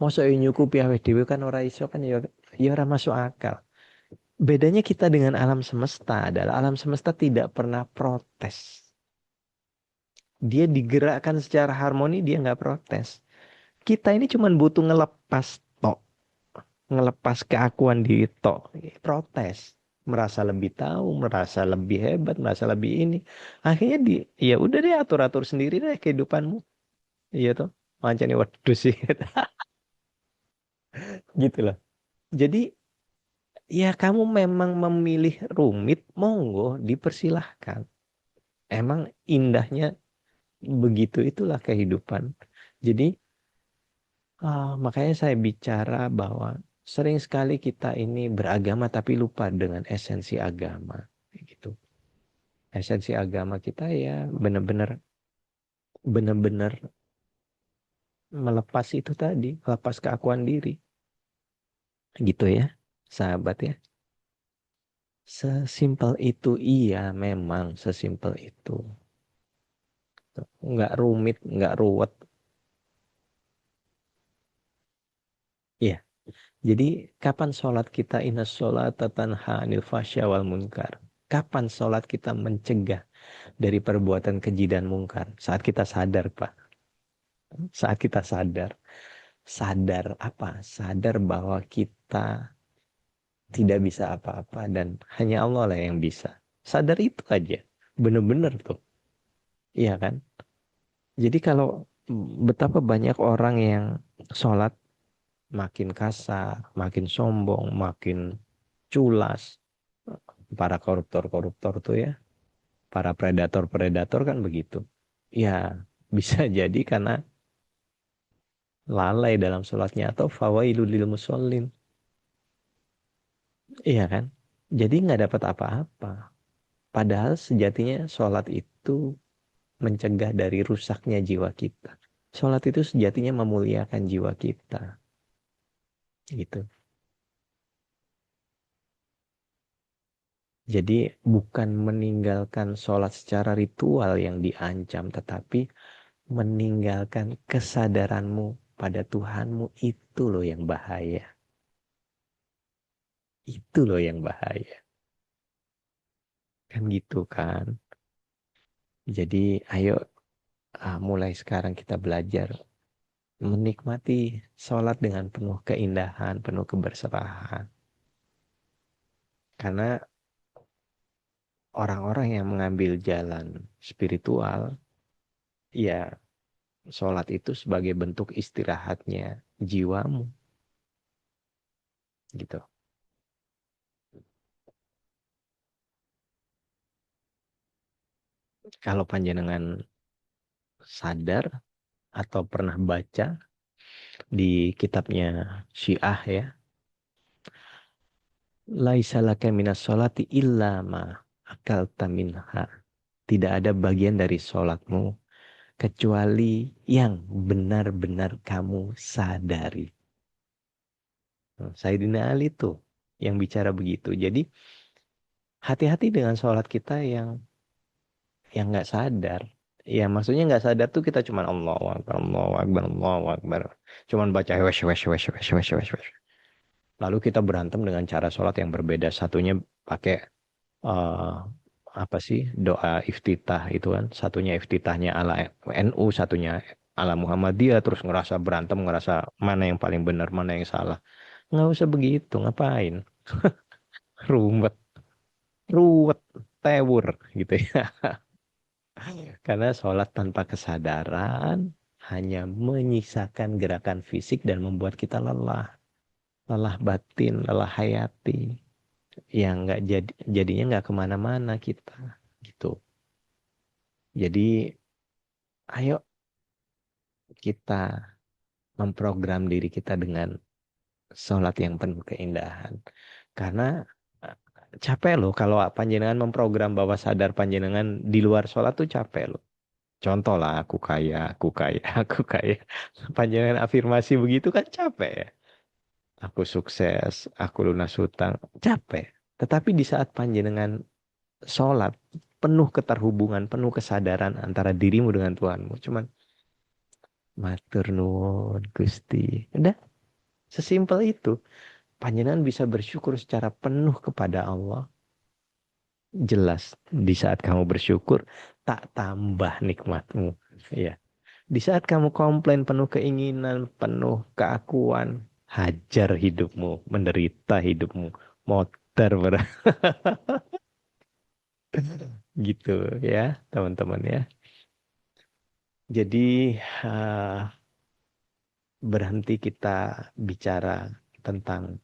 masa nyukupi awake dhewe kan ora iso kan ya ora masuk akal. Bedanya kita dengan alam semesta adalah alam semesta tidak pernah protes. Dia digerakkan secara harmoni, dia nggak protes. Kita ini cuma butuh ngelepas tok, ngelepas keakuan diri tok, protes. Merasa lebih tahu, merasa lebih hebat, merasa lebih ini. Akhirnya ya udah deh atur-atur sendiri deh kehidupanmu. Iya tuh. Mancani waduh sih. Gitu loh. Jadi ya kamu memang memilih rumit, monggo dipersilahkan. Emang indahnya begitu itulah kehidupan. Jadi makanya saya bicara bahwa sering sekali kita ini beragama tapi lupa dengan esensi agama. Gitu. Esensi agama kita ya benar-benar melepas itu tadi, melepas keakuan diri. Gitu ya, sahabat ya. Sesimpel itu iya, memang sesimpel itu. Nggak rumit, nggak ruwet. Iya. Jadi kapan sholat kita inna sholat tanha anil fasya wal munkar? Kapan sholat kita mencegah dari perbuatan keji dan mungkar? Saat kita sadar, Pak. Saat kita sadar. Sadar apa? Sadar bahwa kita tidak bisa apa-apa dan hanya Allah lah yang bisa. Sadar itu aja. Bener-bener tuh. Iya kan? Jadi kalau betapa banyak orang yang sholat makin kasar, makin sombong, makin culas. Para koruptor-koruptor tuh ya, para predator-predator kan begitu. Ya, bisa jadi karena lalai dalam sholatnya atau fawailul lil musallin. Iya kan? Jadi nggak dapat apa-apa. Padahal sejatinya sholat itu mencegah dari rusaknya jiwa kita. Sholat itu sejatinya memuliakan jiwa kita. Gitu. Jadi bukan meninggalkan sholat secara ritual yang diancam, tetapi meninggalkan kesadaranmu pada Tuhanmu itu loh yang bahaya. Itu loh yang bahaya. Kan gitu kan. Jadi ayo mulai sekarang kita belajar menikmati sholat dengan penuh keindahan, penuh keberserahan. Karena orang-orang yang mengambil jalan spiritual, ya sholat itu sebagai bentuk istirahatnya jiwamu. Gitu. Kalau panjenengan sadar atau pernah baca di kitabnya Syiah ya, laisa laka minas sholati illa ma akalta minha. Tidak ada bagian dari sholatmu kecuali yang benar-benar kamu sadari. Sayyidina Ali tuh yang bicara begitu. Jadi hati-hati dengan sholat kita yang nggak sadar. Ya maksudnya nggak sadar tuh kita cuman Allahu Akbar, Allahu Akbar, Allahu Akbar. Cuman baca wesh, wesh, wesh, wesh, wesh, wesh, wesh. Lalu kita berantem dengan cara sholat yang berbeda. Satunya pakai eh, apa sih doa iftitah itu kan. Satunya iftitahnya ala NU, satunya ala Muhammadiyah. Terus ngerasa berantem, ngerasa mana yang paling benar, mana yang salah. Nggak usah begitu, ngapain? Ruwet, ruwet, tewur gitu ya. Karena sholat tanpa kesadaran hanya menyisakan gerakan fisik dan membuat kita lelah. Lelah batin, lelah hayati. Yang nggak jadinya nggak kemana-mana kita. Gitu. Jadi ayo kita memprogram diri kita dengan sholat yang penuh keindahan. Karena eh, capek loh kalau panjenengan memprogram bahwa sadar panjenengan di luar sholat tuh capek loh. Contoh lah, aku kaya, aku kaya, aku kaya. Panjangan afirmasi begitu kan capek ya. Aku sukses, aku lunas hutang, capek. Tetapi di saat panjenengan sholat, penuh keterhubungan, penuh kesadaran antara dirimu dengan Tuhanmu. Cuman, matur nuwun Gusti. Udah, sesimpel itu. Panjenengan bisa bersyukur secara penuh kepada Allah. Jelas, di saat kamu bersyukur, tak tambah nikmatmu. Ya. Di saat kamu komplain penuh keinginan, penuh keakuan, hajar hidupmu, menderita hidupmu, motor gitu ya, teman-teman ya. Jadi berhenti kita bicara tentang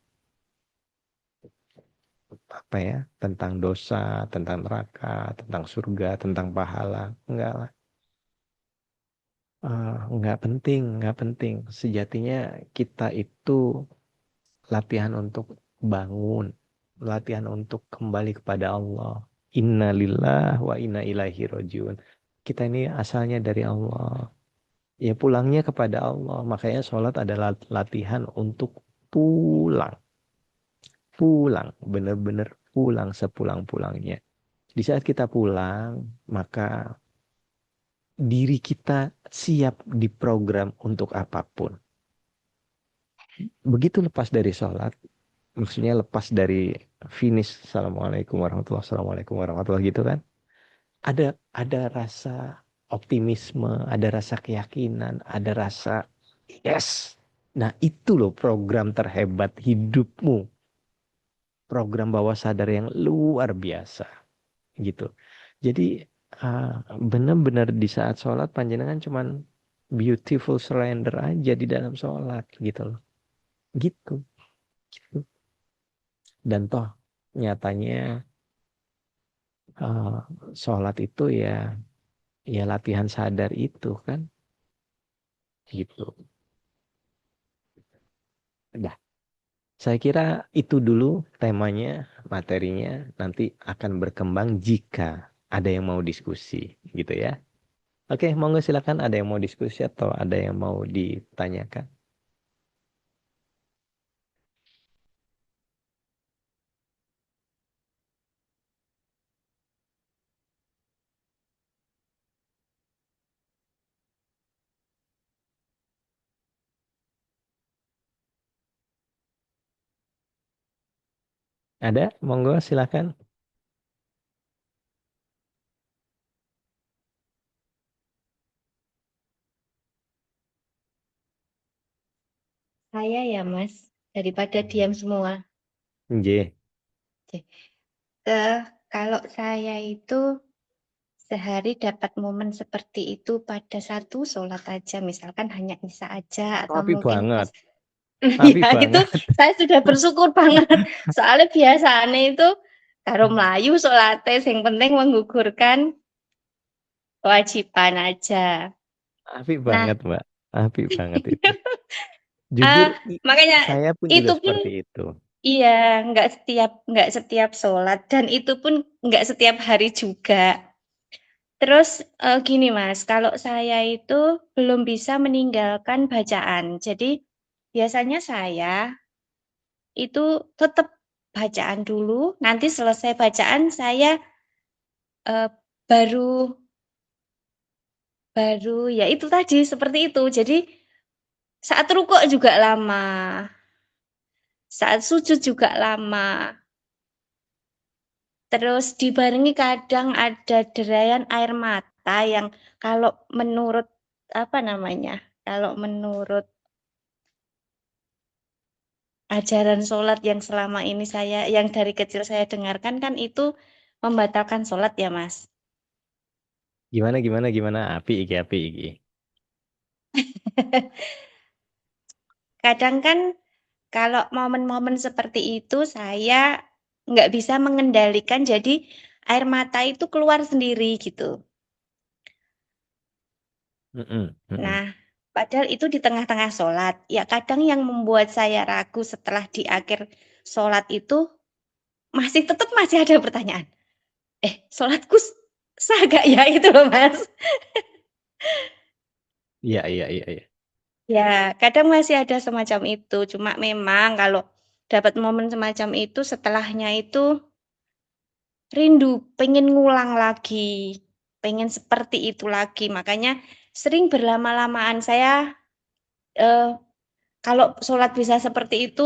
apa ya, tentang dosa, tentang neraka, tentang surga, tentang pahala. Enggak lah. Enggak penting, enggak penting. Sejatinya kita itu latihan untuk bangun, latihan untuk kembali kepada Allah. Inna lillah wa inna ilaihi rojiun. Kita ini asalnya dari Allah. Ya pulangnya kepada Allah. Makanya sholat adalah latihan untuk pulang. Pulang, benar-benar pulang sepulang-pulangnya. Di saat kita pulang, maka diri kita siap diprogram untuk apapun. Begitu lepas dari sholat, maksudnya lepas dari finish assalamualaikum warahmatullahi assalamualaikum warahmatullahi gitu kan, ada rasa optimisme, ada rasa keyakinan, ada rasa yes. Nah itu loh program terhebat hidupmu, program bawah sadar yang luar biasa gitu. Jadi uh, benar-benar di saat sholat panjenengan cuman beautiful surrender aja di dalam sholat gitu loh, gitu, gitu. Dan toh nyatanya uh, sholat itu ya latihan sadar itu kan gitu. Dah, saya kira itu dulu temanya, materinya nanti akan berkembang jika ada yang mau diskusi gitu ya. Oke, monggo silakan ada yang mau diskusi atau ada yang mau ditanyakan. Ada? Monggo silakan. Saya ya Mas, daripada diam semua. Nggih. Oke. Kalau saya itu sehari dapat momen seperti itu pada satu sholat aja, misalkan hanya Isya aja atau Apik mungkin banget. pas. Apik Ya itu banget. saya sudah bersyukur banget. Soalnya biasanya itu karo Melayu sholatnya yang penting menggugurkan kewajiban aja. Apik Nah, banget, Mbak. Apik banget itu. Jujur, makanya saya pun juga itu pun seperti itu. iya nggak setiap sholat dan itu pun nggak setiap hari juga. Terus, gini Mas, kalau saya itu belum bisa meninggalkan bacaan. Jadi, biasanya saya itu tetap bacaan dulu, nanti selesai bacaan saya, eee, baru baru ya itu tadi, seperti itu. Jadi, saat rukuk juga lama, saat sujud juga lama, terus dibarengi kadang ada derayan air mata yang kalau menurut, apa namanya, kalau menurut ajaran sholat yang selama ini yang dari kecil saya dengarkan kan itu membatalkan sholat ya, Mas. Gimana gimana gimana? Api iki api iki. Kadang kan kalau momen-momen seperti itu saya nggak bisa mengendalikan, jadi air mata itu keluar sendiri gitu. Mm-mm, mm-mm. Nah, padahal itu di tengah-tengah sholat. Ya kadang yang membuat saya ragu setelah di akhir sholat itu masih ada pertanyaan. Sholatku sah gak ya itu loh Mas. Iya iya iya iya. Ya, kadang masih ada semacam itu. Cuma memang kalau dapat momen semacam itu, setelahnya itu rindu, pengen ngulang lagi, pengen seperti itu lagi. Makanya sering berlama-lamaan saya eh, kalau sholat bisa seperti itu,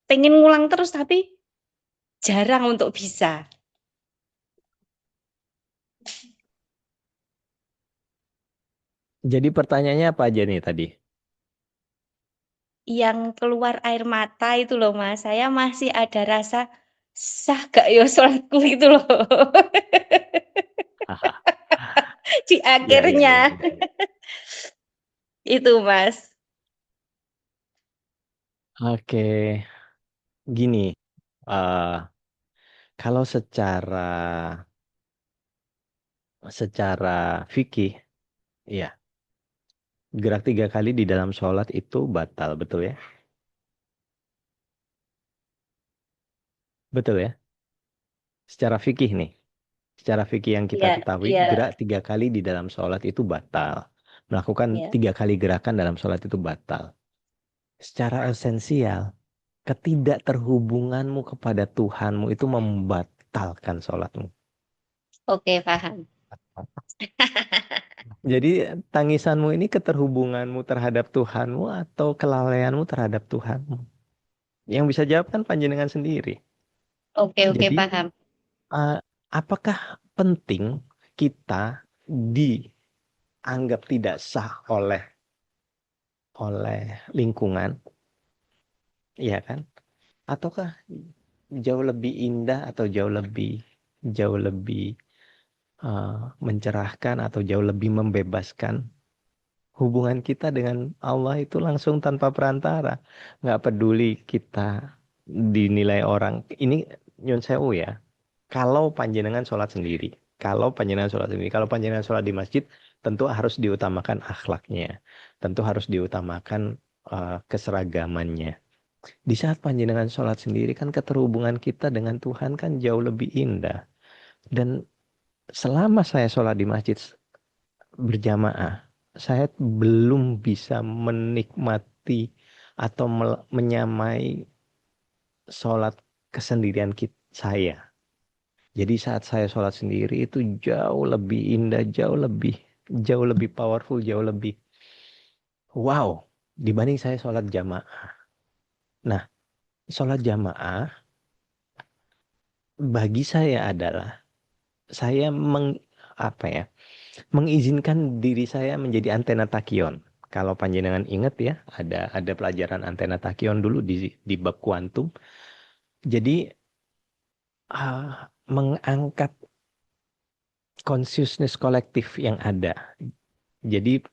pengen ngulang terus tapi jarang untuk bisa. Jadi pertanyaannya apa aja nih tadi? Yang keluar air mata itu loh Mas, saya masih ada rasa sah gak ya sholatku itu loh. Haha. Di Iya iya iya akhirnya iya. Iya. itu Mas. Oke, gini. eh Kalau secara fikih, ya gerak 3 kali di dalam sholat itu batal, betul ya? Betul ya? Secara fikih nih, secara fikih yang kita Iya, ketahui, iya, gerak 3 kali di dalam sholat itu batal. Melakukan iya. 3 kali gerakan dalam sholat itu batal. Secara esensial, ketidakterhubunganmu kepada Tuhanmu itu membatalkan sholatmu. Oke, paham. Jadi tangisanmu ini keterhubunganmu terhadap Tuhanmu atau kelalaianmu terhadap Tuhanmu. Yang bisa jawab kan panjenengan sendiri. Oke, oke, Jadi paham. eh, apakah penting kita dianggap tidak sah oleh lingkungan, ya kan? Ataukah jauh lebih indah atau jauh lebih eh, mencerahkan atau jauh lebih membebaskan hubungan kita dengan Allah itu langsung tanpa perantara. Nggak peduli kita dinilai orang. Ini nyun sewu ya. Kalau panjenengan sholat sendiri. Kalau panjenengan sholat di masjid, tentu harus diutamakan akhlaknya. Tentu harus diutamakan keseragamannya. Di saat panjenengan sholat sendiri kan keterhubungan kita dengan Tuhan kan jauh lebih indah. Dan selama saya sholat di masjid berjamaah, saya belum bisa menikmati atau menyamai sholat kesendirian saya. Jadi saat saya sholat sendiri itu jauh lebih indah, jauh lebih powerful, jauh lebih wow dibanding saya sholat jamaah. Nah, sholat jamaah bagi saya adalah saya apa ya, mengizinkan diri saya menjadi antena tachyon. Kalau panjenengan ingat ya, ada pelajaran antena tachyon dulu di bab kuantum. Jadi mengangkat consciousness kolektif yang ada. Jadi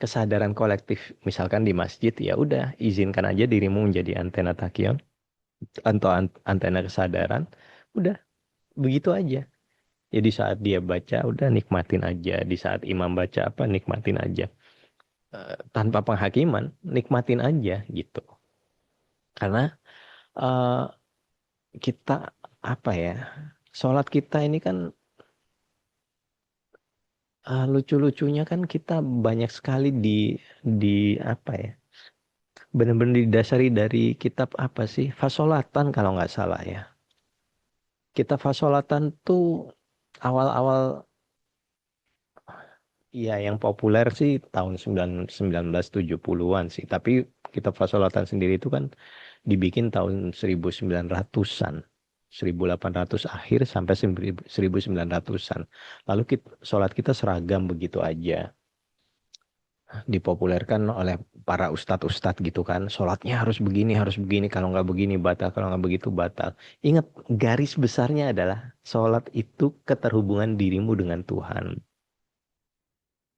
kesadaran kolektif, misalkan di masjid, ya udah izinkan aja dirimu menjadi antena tachyon atau antena kesadaran. Udah begitu aja. Jadi saat dia baca, udah nikmatin aja. Di saat imam baca apa, nikmatin aja. Tanpa penghakiman, nikmatin aja gitu. Karena eh, kita apa ya, sholat kita ini kan lucu-lucunya kan kita banyak sekali di apa ya? Benar-benar didasari dari kitab apa sih? Fasolatan kalau nggak salah ya. Kitab Fasolatan tuh awal-awal ya yang populer sih tahun 1970-an sih. Tapi kitab Fasolatan sendiri itu kan dibikin tahun 1900-an. 1800 akhir sampai 1900-an. Lalu sholat kita seragam begitu aja. Dipopulerkan oleh para ustadz-ustadz gitu kan. Sholatnya harus begini, kalau nggak begini batal, kalau nggak begitu batal. Ingat, garis besarnya adalah sholat itu keterhubungan dirimu dengan Tuhan.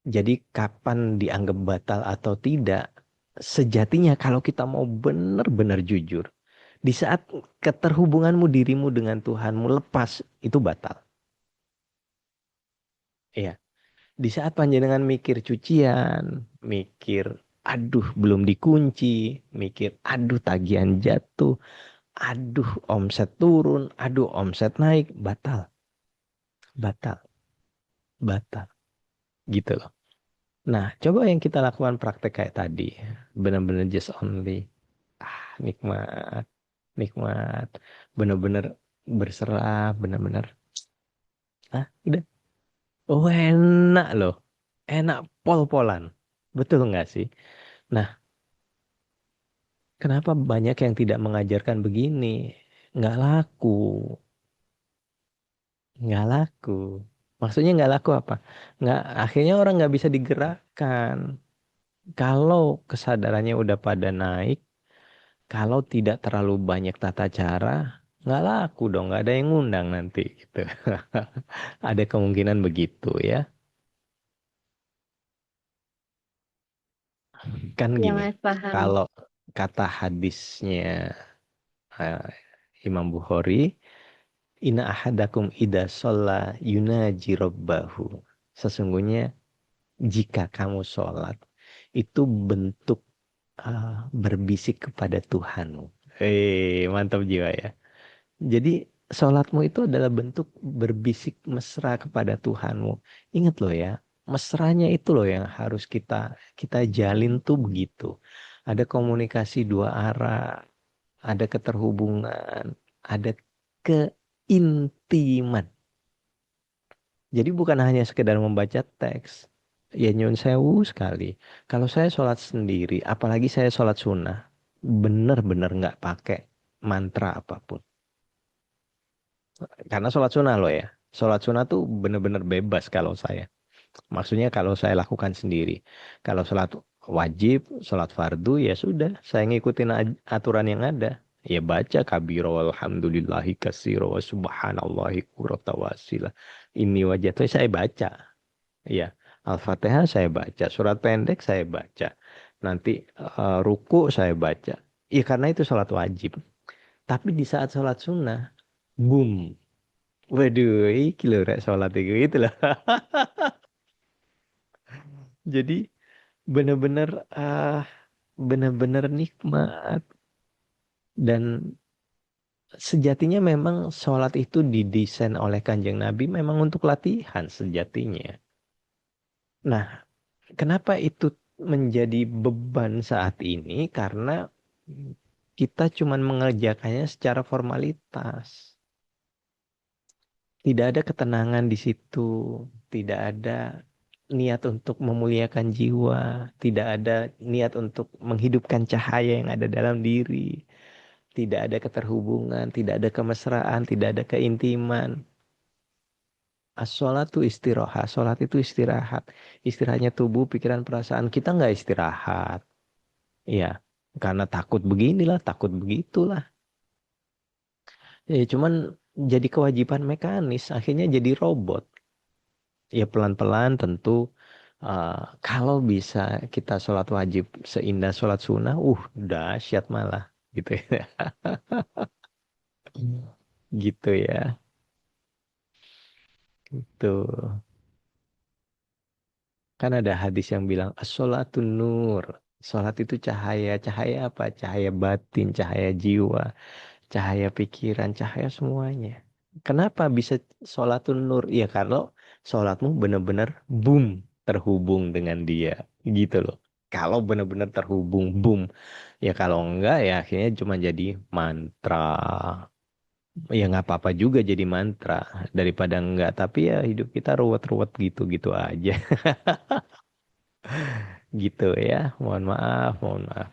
Jadi kapan dianggap batal atau tidak, sejatinya kalau kita mau benar-benar jujur, di saat keterhubunganmu dirimu dengan Tuhanmu lepas, itu batal. Iya. Di saat panjenengan mikir cucian, mikir, aduh belum dikunci, mikir, aduh tagihan jatuh, aduh omset turun, aduh omset naik, batal, batal, batal, gitu loh. Nah, coba yang kita lakukan praktek kayak tadi, benar-benar just only, nikmat, nikmat, benar-benar berserah, benar-benar, udah, oh enak loh, enak pol-polan, betul nggak sih? Nah, kenapa banyak yang tidak mengajarkan begini? Nggak laku, nggak laku. Maksudnya nggak laku apa? Nggak, akhirnya orang nggak bisa digerakkan. Kalau kesadarannya udah pada naik, kalau tidak terlalu banyak tata cara, nggak laku dong, nggak ada yang ngundang nanti gitu. Ada kemungkinan begitu ya. Kan Iya gini, Mas, paham. kalau kata hadisnya eh, Imam Bukhari, Inna ahadakum ida sholla yunaji robbahu. Sesungguhnya jika kamu sholat, itu bentuk berbisik kepada Tuhanmu. Mantap jiwa ya. Jadi sholatmu itu adalah bentuk berbisik mesra kepada Tuhanmu. Ingat loh ya, mesranya itu loh yang harus kita kita jalin tuh begitu. Ada komunikasi dua arah, ada keterhubungan, ada keintiman. Jadi bukan hanya sekedar membaca teks. Ya nyun sewu sekali. Kalau saya sholat sendiri, apalagi saya sholat sunnah, bener-bener nggak pakai mantra apapun. Karena sholat sunnah loh ya. Sholat sunnah tuh bener-bener bebas kalau saya. Maksudnya kalau saya lakukan sendiri. Kalau sholat wajib, sholat fardu, ya sudah. Saya ngikutin aturan yang ada. Ya baca kabiro walhamdulillahi kasiro wa subhanallahi kurota wasila. Ini wajah tuh saya baca. Ya, Al-Fatihah saya baca. Surat pendek saya baca. Nanti ruku saya baca. Ya karena itu sholat wajib. Tapi di saat sholat sunnah, boom. Waduh, iki lho rek sholat itu gitu loh. Jadi bener-bener bener-bener nikmat dan sejatinya memang sholat itu didesain oleh Kanjeng Nabi memang untuk latihan sejatinya. Nah, kenapa itu menjadi beban saat ini? Karena kita cuma mengerjakannya secara formalitas. Tidak ada ketenangan di situ, tidak ada niat untuk memuliakan jiwa, tidak ada niat untuk menghidupkan cahaya yang ada dalam diri, tidak ada keterhubungan, tidak ada kemesraan, tidak ada keintiman. As-sholatu istirahat, sholat itu istirahat. Istirahatnya tubuh, pikiran, perasaan. Kita nggak istirahat. Iya, karena takut beginilah, takut begitulah. Ya, cuman jadi kewajiban mekanis, akhirnya jadi robot. Ya pelan-pelan tentu uh, kalau bisa kita sholat wajib seindah sholat sunnah, dahsyat malah gitu ya. Gitu ya. Itu kan ada hadis yang bilang as-sholatun nur. Sholat itu cahaya. Cahaya apa? Cahaya batin, cahaya jiwa, cahaya pikiran, cahaya semuanya. Kenapa bisa sholatun nur? Ya kalau sholatmu benar-benar boom terhubung dengan dia gitu loh. Kalau benar-benar terhubung boom, ya kalau enggak ya akhirnya cuma jadi mantra. Ya nggak apa-apa juga jadi mantra daripada enggak. Tapi ya hidup kita ruwet-ruwet gitu-gitu aja. Gitu ya. Mohon maaf, mohon maaf.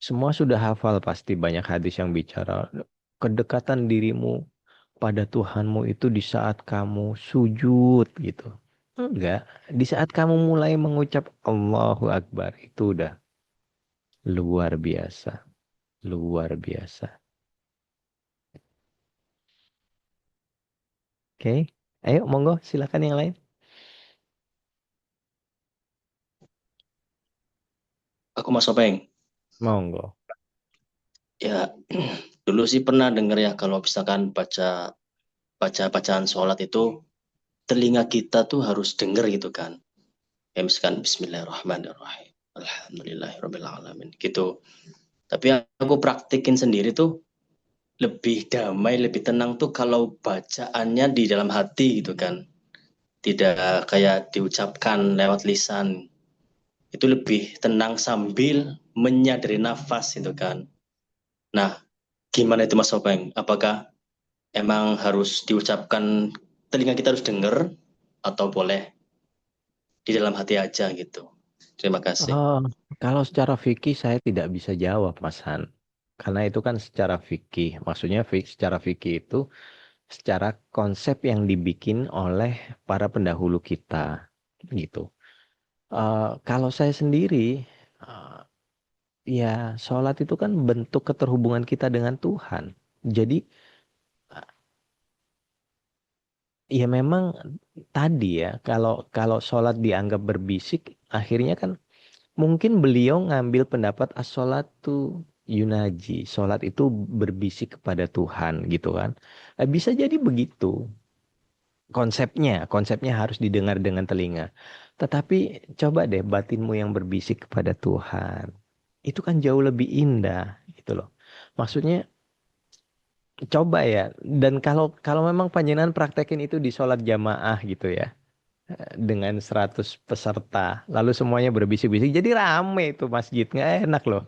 Semua sudah hafal pasti banyak hadis yang bicara kedekatan dirimu pada Tuhanmu itu di saat kamu sujud gitu. Enggak, di saat kamu mulai mengucap Allahu Akbar itu udah luar biasa, luar biasa. Oke, ayo monggo silakan yang lain. Aku Mas Openg. Monggo. Ya, dulu sih pernah dengar ya kalau misalkan baca bacaan sholat itu telinga kita tuh harus denger gitu kan. Ya misalkan Bismillahirrahmanirrahim. Alhamdulillahirabbil alamin gitu. Tapi aku praktikin sendiri tuh lebih damai, lebih tenang tuh kalau bacaannya di dalam hati gitu kan. Tidak kayak diucapkan lewat lisan. Itu lebih tenang sambil menyadari nafas gitu kan. Nah, gimana itu Mas Openg? Apakah emang harus diucapkan, telinga kita harus dengar atau boleh di dalam hati aja gitu? Terima kasih. Oh, kalau secara fikih saya tidak bisa jawab, Mas Han. Karena itu kan secara fikih. Maksudnya secara fikih itu secara konsep yang dibikin oleh para pendahulu kita, gitu. Kalau saya sendiri, eh, ya sholat itu kan bentuk keterhubungan kita dengan Tuhan. Jadi, ya memang tadi ya, kalau kalau sholat dianggap berbisik, akhirnya kan mungkin beliau ngambil pendapat as-sholatu yunaji. Sholat itu berbisik kepada Tuhan gitu kan. Bisa jadi begitu. Konsepnya harus didengar dengan telinga. Tetapi coba deh batinmu yang berbisik kepada Tuhan. Itu kan jauh lebih indah gitu loh. Maksudnya coba ya. Dan kalau kalau memang panjenengan praktekin itu di sholat jamaah gitu ya. Dengan 100 peserta. Lalu semuanya berbisik-bisik. Jadi rame itu masjid. Nggak enak loh.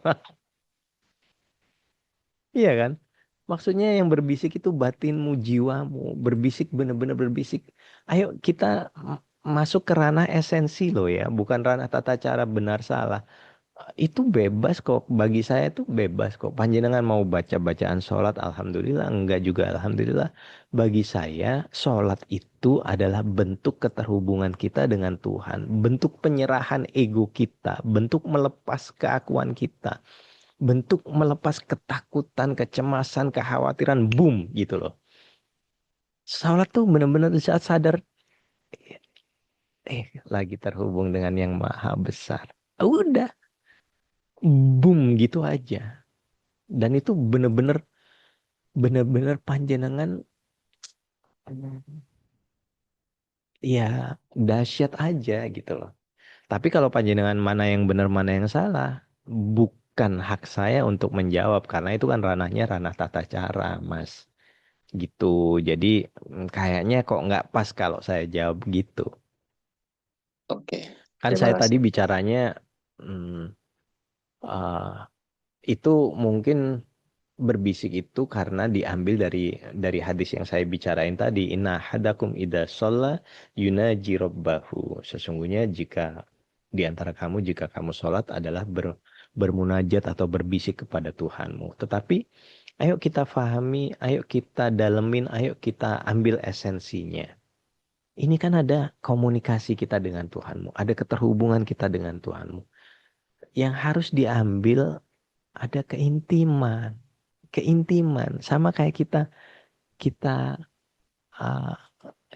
Iya kan? Maksudnya yang berbisik itu batinmu, jiwamu. Berbisik benar-benar berbisik. Ayo kita masuk ke ranah esensi loh ya. Bukan ranah tata cara benar salah. Itu bebas kok. Bagi saya itu bebas kok. Panjenengan mau baca bacaan sholat. Alhamdulillah. Enggak juga Alhamdulillah. Bagi saya sholat itu adalah bentuk keterhubungan kita dengan Tuhan. Bentuk penyerahan ego kita. Bentuk melepas keakuan kita. Bentuk melepas ketakutan, kecemasan, kekhawatiran, boom gitu loh. Sholat tuh benar-benar di saat sadar, lagi terhubung dengan yang maha besar. Udah, boom gitu aja. Dan itu benar-benar panjenengan, ya dahsyat aja gitu loh. Tapi kalau panjenengan mana yang benar, mana yang salah, bukan hak saya untuk menjawab. Karena itu kan ranahnya ranah tata cara, Mas. Gitu. Jadi kayaknya kok nggak pas kalau saya jawab gitu. Oke, Kan terima saya tadi kasih. bicaranya hmm, ah, itu mungkin berbisik itu karena diambil dari hadis yang saya bicarain tadi. Inna hadakum idza shalla yunaji rabbahu. Sesungguhnya jika di antara kamu jika kamu sholat adalah bermunajat atau berbisik kepada Tuhanmu. Tetapi ayo kita fahami, ayo kita dalemin, ayo kita ambil esensinya. Ini kan ada komunikasi kita dengan Tuhanmu, ada keterhubungan kita dengan Tuhanmu. Yang harus diambil ada keintiman, keintiman sama kayak kita kita uh,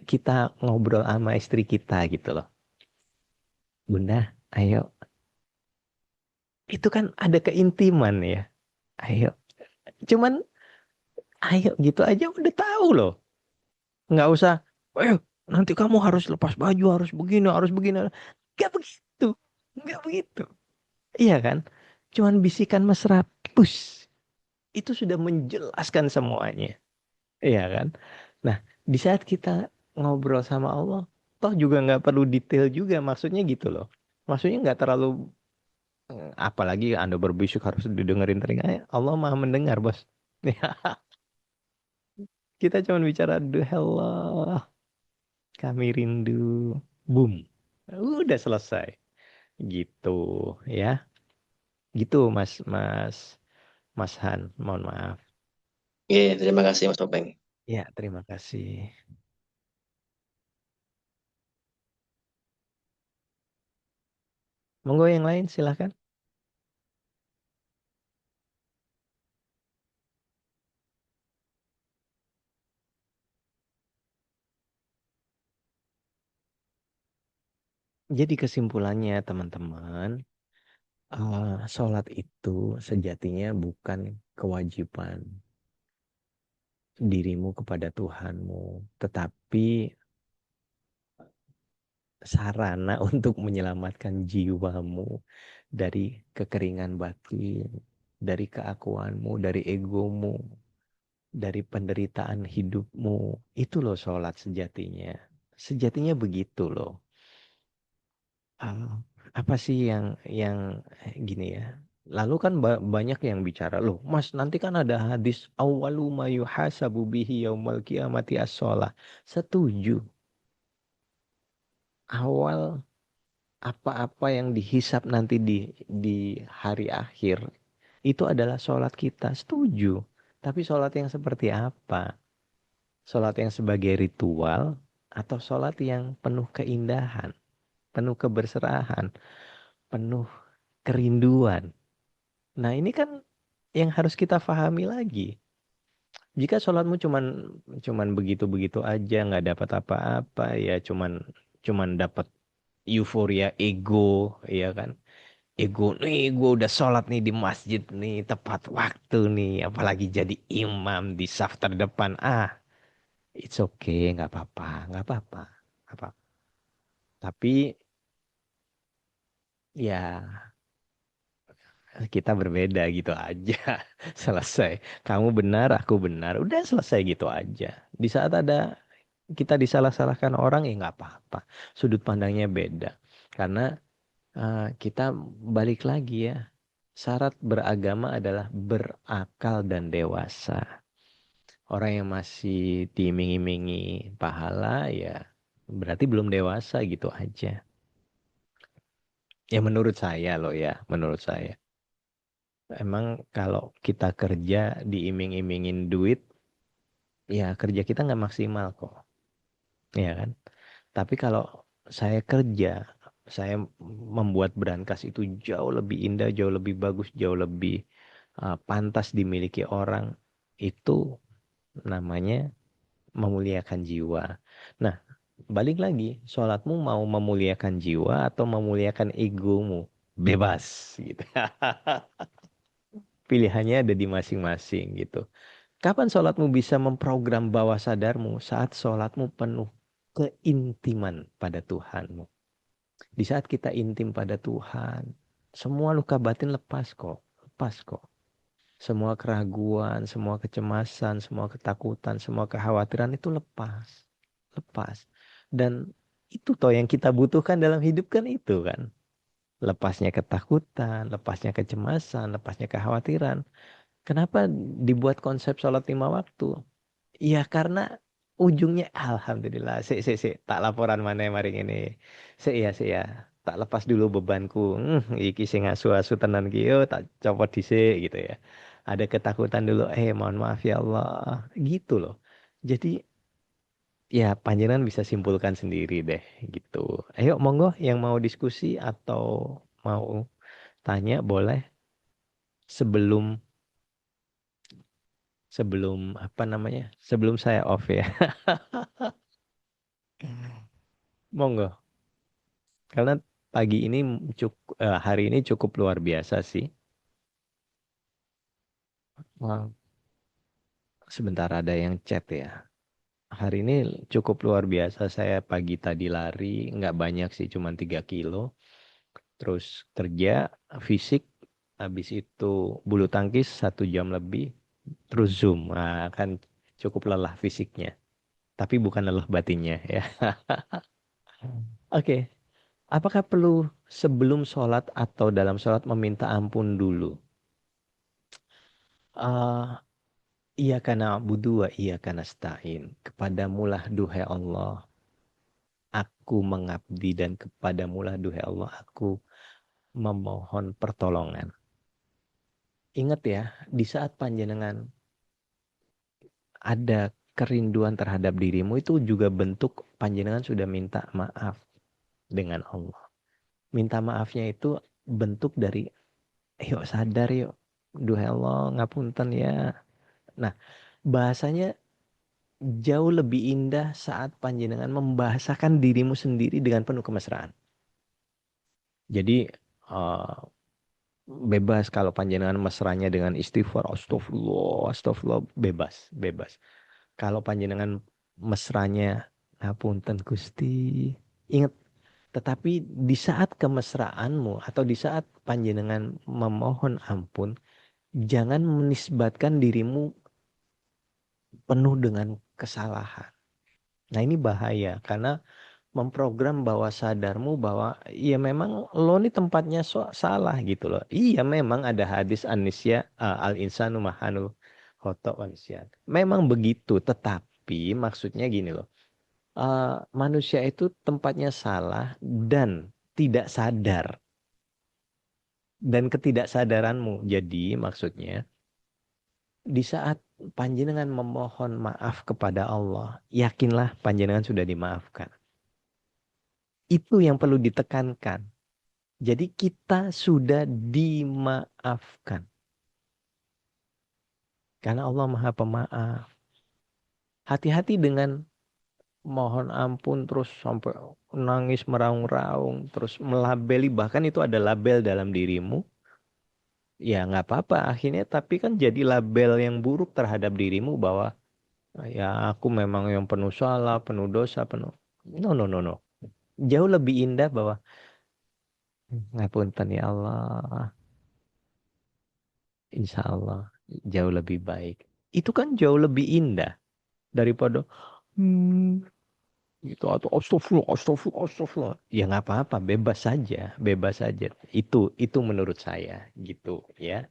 kita ngobrol sama istri kita gitu loh. Bunda, ayo. Itu kan ada keintiman ya. Ayo. Cuman ayo gitu aja udah tahu loh. Nggak usah, ayo nanti kamu harus lepas baju, harus begini, harus begini. Nggak begitu. Nggak begitu. Iya kan? Cuman bisikan mesra, push. itu sudah menjelaskan semuanya. Iya kan? Nah, di saat kita ngobrol sama Allah, toh juga nggak perlu detail juga, maksudnya gitu loh. Maksudnya nggak terlalu, apalagi Anda berbisik harus didengerin telinganya. Allah Maha mendengar, bos. Kita cuma bicara, duh Allah, kami rindu. Boom. Udah selesai. Gitu, ya. Gitu, Mas, Mas, Mas Han. Mohon maaf. Oke, terima kasih Mas Topeng. Ya, terima kasih. Monggo yang lain, silahkan. Jadi kesimpulannya, teman-teman, sholat itu sejatinya bukan kewajiban dirimu kepada Tuhanmu, tetapi sarana untuk menyelamatkan jiwamu dari kekeringan batin, dari keakuanmu, dari egomu, dari penderitaan hidupmu. Itu loh sholat sejatinya. Sejatinya begitu loh. Ah, apa sih yang gini ya? Lalu kan banyak yang bicara, loh Mas, nanti kan ada hadis awwalu ma yuhasabu bihi yaumal qiyamati as-shalah. Setuju. Awal apa-apa yang dihisap nanti di hari akhir itu adalah sholat kita. Setuju. Tapi sholat yang seperti apa? Sholat yang sebagai ritual atau sholat yang penuh keindahan, penuh keberserahan, penuh kerinduan. Nah, ini kan yang harus kita pahami lagi. Jika sholatmu cuman begitu-begitu aja, nggak dapat apa-apa, ya cuman dapat euforia ego, ya kan? Ego nih, gue udah sholat nih di masjid nih, tepat waktu nih, apalagi jadi imam di saf terdepan. It's okay, nggak apa-apa, nggak apa-apa, apa. Tapi ya kita berbeda gitu aja. Selesai. Kamu benar, aku benar. Udah selesai gitu aja. Di saat ada kita disalah-salahkan orang, ya nggak apa-apa. Sudut pandangnya beda. Karena kita balik lagi ya. Syarat beragama adalah berakal dan dewasa. Orang yang masih diiming-imingi pahala, ya berarti belum dewasa gitu aja. Ya menurut saya loh ya, menurut saya. Emang kalau kita kerja diiming-imingin duit, ya kerja kita nggak maksimal kok, ya kan? Tapi kalau saya kerja, saya membuat brankas itu jauh lebih indah, jauh lebih bagus, jauh lebih pantas dimiliki orang, itu namanya memuliakan jiwa. Nah, balik lagi, sholatmu mau memuliakan jiwa atau memuliakan egomu? Bebas, gitu. Pilihannya ada di masing-masing gitu. Kapan sholatmu bisa memprogram bawah sadarmu? Saat sholatmu penuh keintiman pada Tuhanmu. Di saat kita intim pada Tuhan, semua luka batin lepas kok. Lepas kok. Semua keraguan, semua kecemasan, semua ketakutan, semua kekhawatiran itu lepas. Lepas. Dan itu toh yang kita butuhkan dalam hidup kan itu kan. Lepasnya ketakutan, lepasnya kecemasan, lepasnya kekhawatiran. Kenapa dibuat konsep sholat 5 waktu? Iya karena ujungnya alhamdulillah. Tak laporan mana maring ini. Ya. Tak lepas dulu bebanku. Iki sing asu-asu tenan ki yo tak copot dhisik gitu ya. Ada ketakutan dulu. Mohon maaf ya Allah. Gitu loh. Jadi ya panjenengan bisa simpulkan sendiri deh gitu. Ayo monggo yang mau diskusi atau mau tanya boleh sebelum sebelum apa namanya? Sebelum saya off ya. Monggo. Karena pagi ini hari ini cukup luar biasa sih. Wow. Sebentar ada yang chat ya. Hari ini cukup luar biasa. Saya pagi tadi lari, nggak banyak sih, cuma 3 kilo. Terus kerja, fisik, habis itu bulu tangkis 1 jam lebih. terus Zoom. Kan cukup lelah fisiknya, tapi bukan lelah batinnya ya. Oke, apakah perlu sebelum sholat atau dalam sholat meminta ampun dulu? Eh, Iya karena budu wa iya karena stain. Kepadamulah duhai Allah, aku mengabdi dan kepadamulah duhai Allah, aku memohon pertolongan. Ingat ya, di saat panjenengan ada kerinduan terhadap dirimu, itu juga bentuk panjenengan sudah minta maaf dengan Allah. Minta maafnya itu bentuk dari, yuk sadar yuk, duhai Allah ngapunten ya. Nah, bahasanya jauh lebih indah saat panjenengan membahasakan dirimu sendiri dengan penuh kemesraan. Jadi eh, bebas kalau panjenengan mesranya dengan istighfar, astagfirullah, astagfirullah, bebas, bebas. Kalau panjenengan mesranya, ngapunten Gusti, ingat, tetapi di saat kemesraanmu atau di saat panjenengan memohon ampun, jangan menisbatkan dirimu penuh dengan kesalahan. Nah ini bahaya karena memprogram bawah sadarmu bahwa ya memang lo nih tempatnya salah gitu loh. Iya memang ada hadis Anisya al insanu mahanu khoto manusia. Memang begitu, tetapi maksudnya gini loh. eh, Manusia itu tempatnya salah dan tidak sadar, dan ketidaksadaranmu. Jadi maksudnya di saat panjenengan memohon maaf kepada Allah, yakinlah panjenengan sudah dimaafkan. Itu yang perlu ditekankan. Jadi kita sudah dimaafkan. Karena Allah Maha Pemaaf. Hati-hati dengan mohon ampun terus sampai nangis meraung-raung. Terus melabeli, bahkan itu ada label dalam dirimu. Ya nggak apa-apa akhirnya, tapi kan jadi label yang buruk terhadap dirimu bahwa ya aku memang yang penuh salah, penuh dosa, penuh. No, no, no, no. Jauh lebih indah bahwa ngapunten ya Allah. Insya Allah jauh lebih baik. Itu kan jauh lebih indah daripada gitu atau astagfirullah, astagfirullah, astagfirullah. Ya nggak apa-apa, bebas saja, bebas saja. Itu menurut saya gitu ya.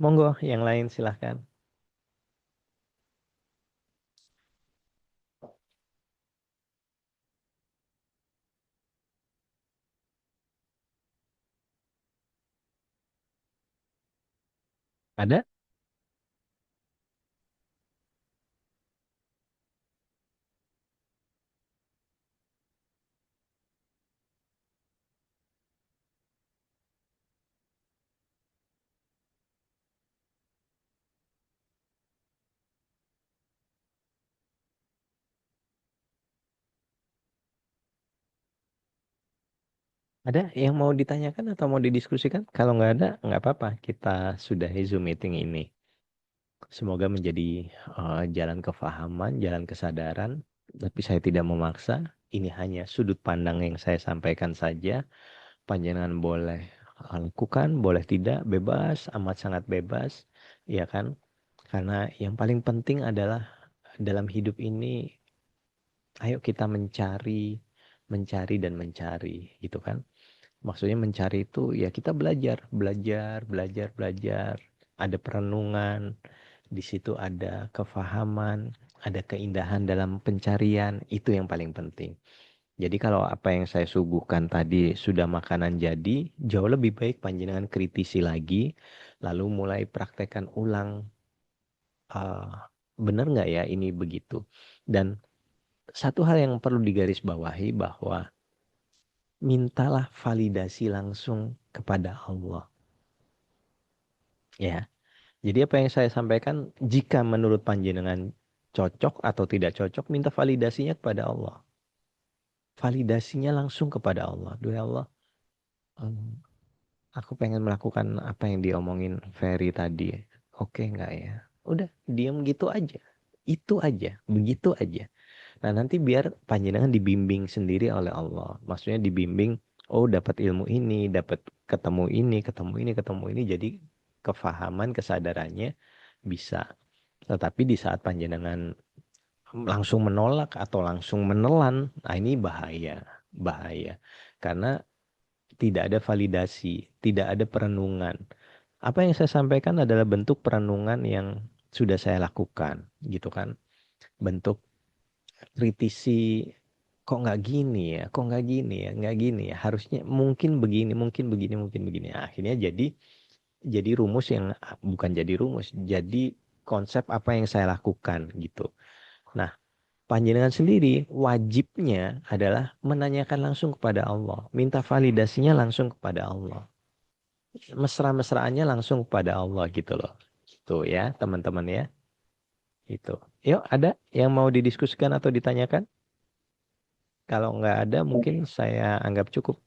Monggo yang lain silahkan. Ada? Ada yang mau ditanyakan atau mau didiskusikan? Kalau nggak ada, nggak apa-apa. Kita sudahi Zoom meeting ini. Semoga menjadi jalan kefahaman, jalan kesadaran. Tapi saya tidak memaksa. Ini hanya sudut pandang yang saya sampaikan saja. Panjenengan boleh lakukan, boleh tidak, bebas, amat sangat bebas, ya kan? Karena yang paling penting adalah dalam hidup ini, ayo kita mencari, mencari dan mencari, gitu kan? Maksudnya mencari itu ya kita belajar, belajar, belajar, belajar. Ada perenungan, di situ ada kefahaman, ada keindahan dalam pencarian, itu yang paling penting. Jadi kalau apa yang saya suguhkan tadi sudah makanan jadi, jauh lebih baik panjenengan kritisi lagi, lalu mulai praktekkan ulang, uh, benar nggak ya ini begitu. Dan satu hal yang perlu digarisbawahi bahwa mintalah validasi langsung kepada Allah. Ya, jadi apa yang saya sampaikan, jika menurut panjenengan cocok atau tidak cocok, minta validasinya kepada Allah. Validasinya langsung kepada Allah. Duh Allah, aku pengen melakukan apa yang diomongin Ferry tadi. Oke nggak ya? Udah, diam gitu aja. Itu aja, begitu aja. Nah, nanti biar panjenengan dibimbing sendiri oleh Allah. Maksudnya dibimbing, oh dapat ilmu ini, dapat ketemu ini, ketemu ini, ketemu ini. Jadi kefahaman, kesadarannya bisa. Tetapi di saat panjenengan langsung menolak atau langsung menelan, nah ini bahaya. Karena tidak ada validasi, tidak ada perenungan. Apa yang saya sampaikan adalah bentuk perenungan yang sudah saya lakukan, gitu kan. Bentuk kritisi, kok nggak gini ya, kok nggak gini ya, nggak gini ya. Harusnya mungkin begini, mungkin begini, mungkin begini. Akhirnya jadi rumus yang bukan jadi rumus, jadi konsep apa yang saya lakukan gitu. Nah, panjenengan sendiri wajibnya adalah menanyakan langsung kepada Allah, minta validasinya langsung kepada Allah, mesra-mesraannya langsung kepada Allah gitu loh. Gitu ya, teman-teman ya. Itu. Yuk, ada yang mau didiskusikan atau ditanyakan? Kalau nggak ada, mungkin saya anggap cukup.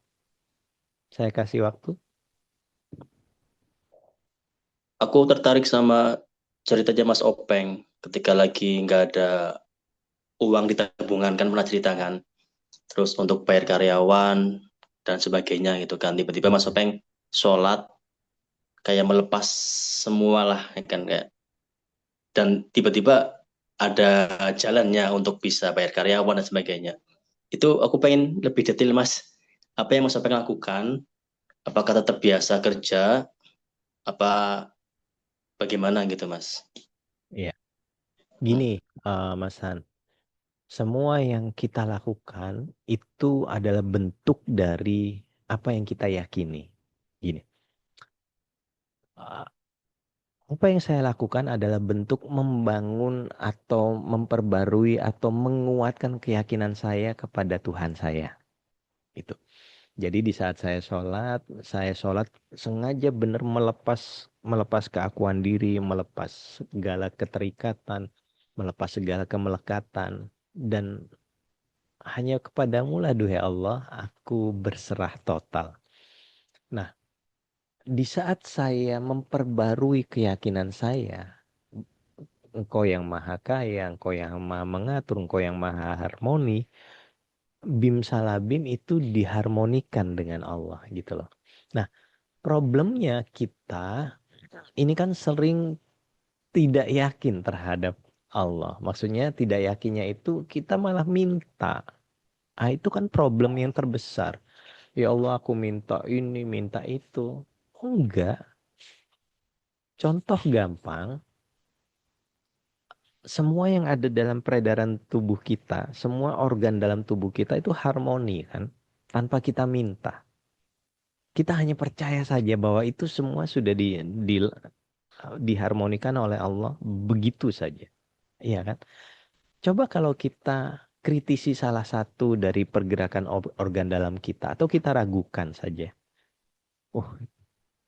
Saya kasih waktu. Aku tertarik sama ceritanya Mas Openg ketika lagi nggak ada uang di tabungan, kan pernah ceritakan. Terus untuk bayar karyawan dan sebagainya gitu kan. Tiba-tiba Mas Openg sholat kayak melepas semua lah ya kan, kayak, dan tiba-tiba ada jalannya untuk bisa bayar karyawan dan sebagainya. Itu aku pengen lebih detail Mas. Apa yang Mas Openg lakukan? Apakah tetap biasa kerja? Apa bagaimana gitu Mas? Iya. Gini, Mas Han. Semua yang kita lakukan itu adalah bentuk dari apa yang kita yakini. Gini, uh, apa yang saya lakukan adalah bentuk membangun atau memperbarui atau menguatkan keyakinan saya kepada Tuhan saya. Itu. Jadi di saat saya sholat sengaja benar melepas keakuan diri, melepas segala keterikatan, melepas segala kemelekatan, dan hanya kepadamu lah duhai Allah, aku berserah total. Nah, di saat saya memperbarui keyakinan saya, engkau yang maha kaya, engkau yang maha mengatur, engkau yang maha harmoni, bim salabim itu diharmonikan dengan Allah gitu loh. Nah, problemnya kita ini kan sering tidak yakin terhadap Allah. Maksudnya tidak yakinnya itu kita malah minta. Ah, itu kan problem yang terbesar. Ya Allah, aku minta ini, minta itu. Enggak. Contoh gampang, semua yang ada dalam peredaran tubuh kita, semua organ dalam tubuh kita itu harmoni kan, tanpa kita minta. Kita hanya percaya saja bahwa itu semua sudah diharmonikan oleh Allah begitu saja. Iya kan? Coba kalau kita kritisi salah satu dari pergerakan organ dalam kita atau kita ragukan saja. Oh,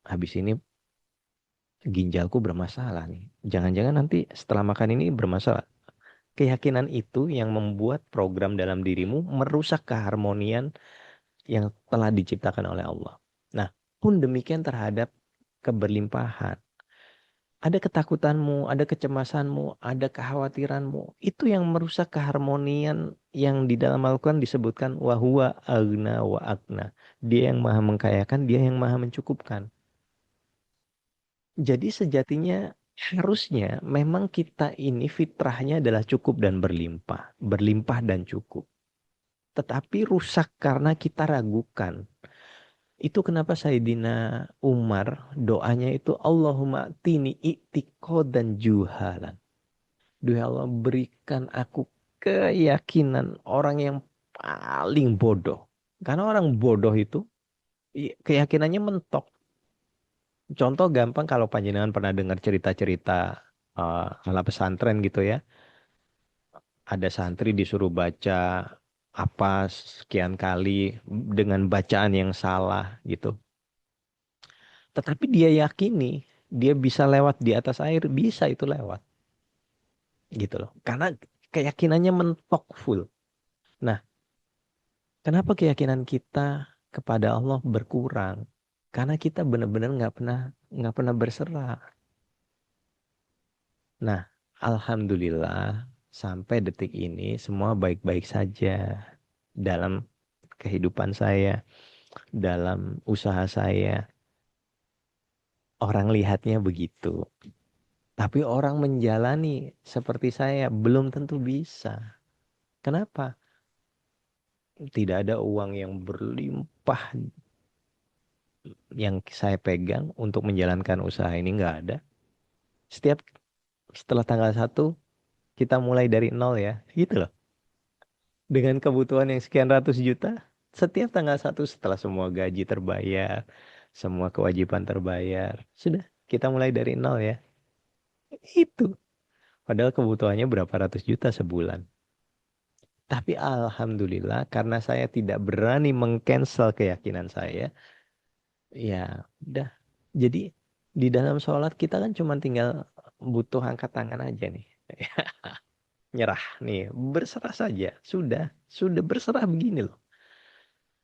habis ini ginjalku bermasalah nih. Jangan-jangan nanti setelah makan ini bermasalah. Keyakinan itu yang membuat program dalam dirimu merusak keharmonian yang telah diciptakan oleh Allah. Nah, pun demikian terhadap keberlimpahan. Ada ketakutanmu, ada kecemasanmu, ada kekhawatiranmu. Itu yang merusak keharmonian yang di dalam Al-Quran disebutkan wahuwa agna wa agna. Dia yang maha mengkayakan, dia yang maha mencukupkan. Jadi sejatinya harusnya memang kita ini fitrahnya adalah cukup dan berlimpah. Berlimpah dan cukup. Tetapi rusak karena kita ragukan. Itu kenapa Sayyidina Umar doanya itu Allahumma tini i'tiqadan juhalan. Duh Allah, berikan aku keyakinan orang yang paling bodoh. Karena orang bodoh itu keyakinannya mentok. Contoh gampang kalau panjenengan pernah dengar cerita-cerita ala pesantren gitu ya. Ada santri disuruh baca apa sekian kali dengan bacaan yang salah gitu. Tetapi dia yakini dia bisa lewat di atas air, bisa itu lewat. Gitu loh. Karena keyakinannya mentok full. Nah, kenapa keyakinan kita kepada Allah berkurang? Karena kita benar-benar nggak pernah berserah. Nah, alhamdulillah sampai detik ini semua baik-baik saja dalam kehidupan saya, dalam usaha saya. Orang lihatnya begitu. Tapi orang menjalani seperti saya belum tentu bisa. Kenapa? Tidak ada uang yang berlimpah yang saya pegang untuk menjalankan usaha ini, nggak ada. Setelah tanggal 1 kita mulai dari nol ya, gitu loh. Dengan kebutuhan yang sekian ratus juta, setiap tanggal 1 setelah semua gaji terbayar, semua kewajiban terbayar, sudah kita mulai dari nol ya. Itu. Padahal kebutuhannya berapa ratus juta sebulan. Tapi alhamdulillah karena saya tidak berani mengcancel keyakinan saya, ya udah. Jadi di dalam sholat kita kan cuma tinggal butuh angkat tangan aja nih. Nyerah nih, berserah saja. Sudah berserah begini loh.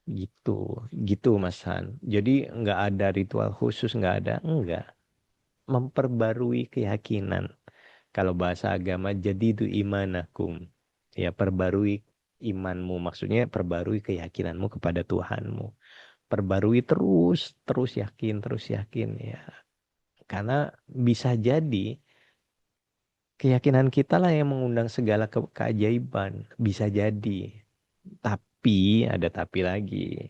Gitu, gitu Mas Han. Jadi nggak ada ritual khusus, enggak. Memperbarui keyakinan. Kalau bahasa agama jadi itu imanakum. Ya, perbarui imanmu, maksudnya perbarui keyakinanmu kepada Tuhanmu. Perbarui terus, terus yakin ya. Karena bisa jadi keyakinan kita lah yang mengundang segala keajaiban. Bisa jadi. Tapi, ada tapi lagi.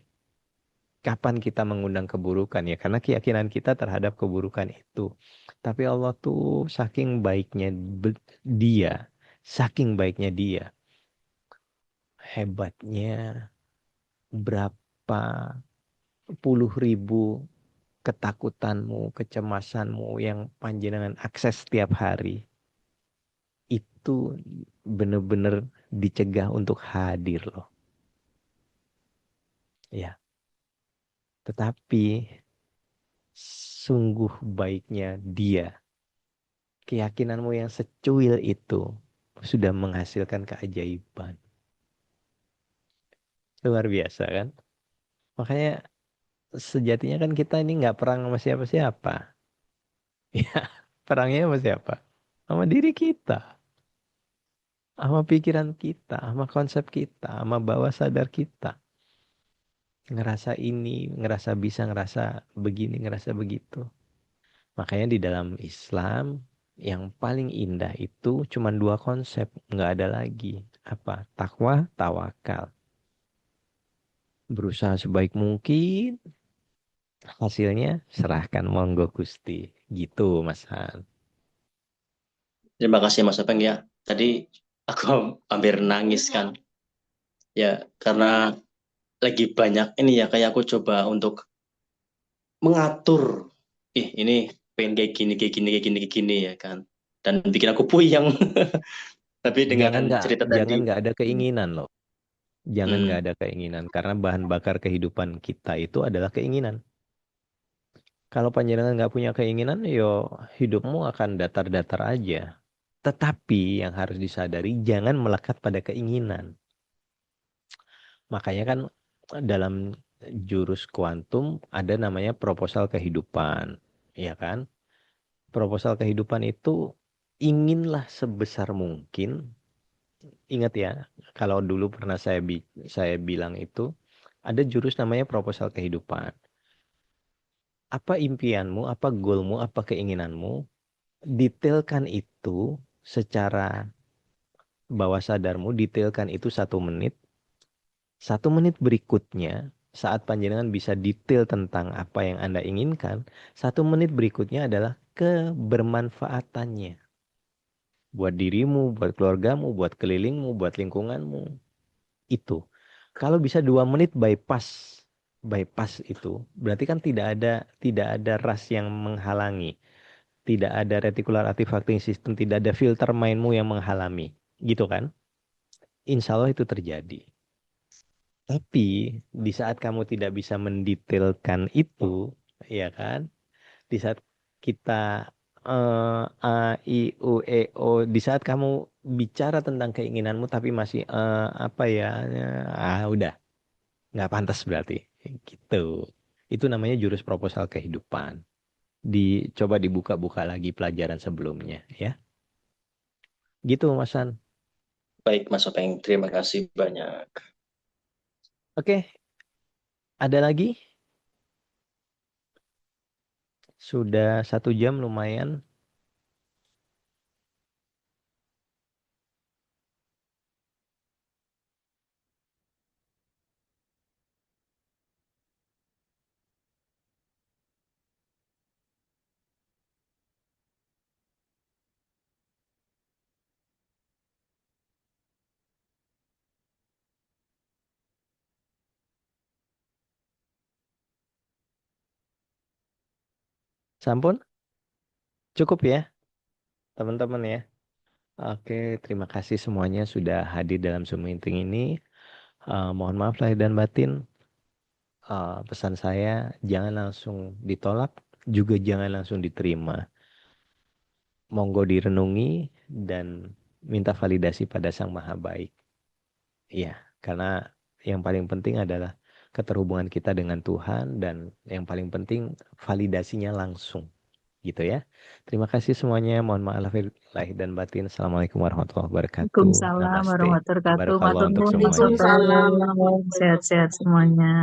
Kapan kita mengundang keburukan ya? Karena keyakinan kita terhadap keburukan itu. Tapi Allah tuh saking baiknya dia. Saking baiknya dia. Hebatnya berapa puluh ribu ketakutanmu, kecemasanmu yang panjenengan akses setiap hari. Itu benar-benar dicegah untuk hadir loh. Ya, tetapi sungguh baiknya dia. Keyakinanmu yang secuil itu sudah menghasilkan keajaiban. Luar biasa kan? Makanya sejatinya kan kita ini nggak perang sama siapa-siapa. Ya, perangnya sama siapa? Sama diri kita. Sama pikiran kita, sama konsep kita, sama bawah sadar kita. Ngerasa ini, ngerasa bisa, ngerasa begini, ngerasa begitu. Makanya di dalam Islam yang paling indah itu cuma 2 konsep, nggak ada lagi. Apa? Takwa, tawakal. Berusaha sebaik mungkin, hasilnya serahkan monggo Gusti. Gitu Mas Han. Terima kasih Mas Openg ya. Tadi aku hampir nangis kan. Ya, karena lagi banyak ini ya, kayak aku coba untuk mengatur. Ini pengen kayak gini, kayak gini, kayak gini, kayak gini ya kan. Dan bikin aku puyeng. Tapi dengan cerita Jangan tadi, nggak ada keinginan loh. Jangan nggak hmm, ada keinginan karena bahan bakar kehidupan kita itu adalah keinginan. Kalau panjenengan nggak punya keinginan, yo hidupmu akan datar-datar aja. Tetapi yang harus disadari jangan melekat pada keinginan. Makanya kan dalam jurus kuantum ada namanya proposal kehidupan, ya kan? Proposal kehidupan itu inginlah sebesar mungkin. Ingat ya, kalau dulu pernah saya bilang itu ada jurus namanya proposal kehidupan. Apa impianmu, apa goalmu, apa keinginanmu? Detailkan itu secara bawah sadarmu, detailkan itu 1 menit. 1 menit berikutnya, saat panjenengan bisa detail tentang apa yang Anda inginkan, 1 menit berikutnya adalah kebermanfaatannya. Buat dirimu, buat keluargamu, buat kelilingmu, buat lingkunganmu. Itu. Kalau bisa 2 menit bypass itu, berarti kan tidak ada ras yang menghalangi. Tidak ada reticular activating system, tidak ada filter mindmu yang menghalangi. Gitu kan? Insya Allah itu terjadi. Tapi di saat kamu tidak bisa mendetailkan itu, ya kan? Di saat kita A, I, U, E, O, di saat kamu bicara tentang keinginanmu tapi masih apa ya, udah nggak pantas berarti. Gitu. Itu namanya jurus proposal kehidupan. Coba dibuka-buka lagi pelajaran sebelumnya, ya. Gitu, Mas San. baik Mas Openg, terima kasih banyak. Oke, ada lagi? Sudah 1 jam lumayan. Sampun, cukup ya teman-teman ya. Oke, terima kasih semuanya sudah hadir dalam Zoom meeting ini. Mohon maaf lahir dan batin. Pesan saya jangan langsung ditolak, juga jangan langsung diterima. Monggo direnungi dan minta validasi pada Sang Maha Baik. Iya, karena yang paling penting adalah keterhubungan kita dengan Tuhan dan yang paling penting validasinya langsung, gitu ya. Terima kasih semuanya. Mohon maaf lahir dan batin. Assalamualaikum warahmatullahi wabarakatuh. Waalaikumsalam Namaste. warahmatullahi wabarakatuh. Barakallah Matur untuk nuwun Mas semuanya. Soto. Sehat-sehat semuanya.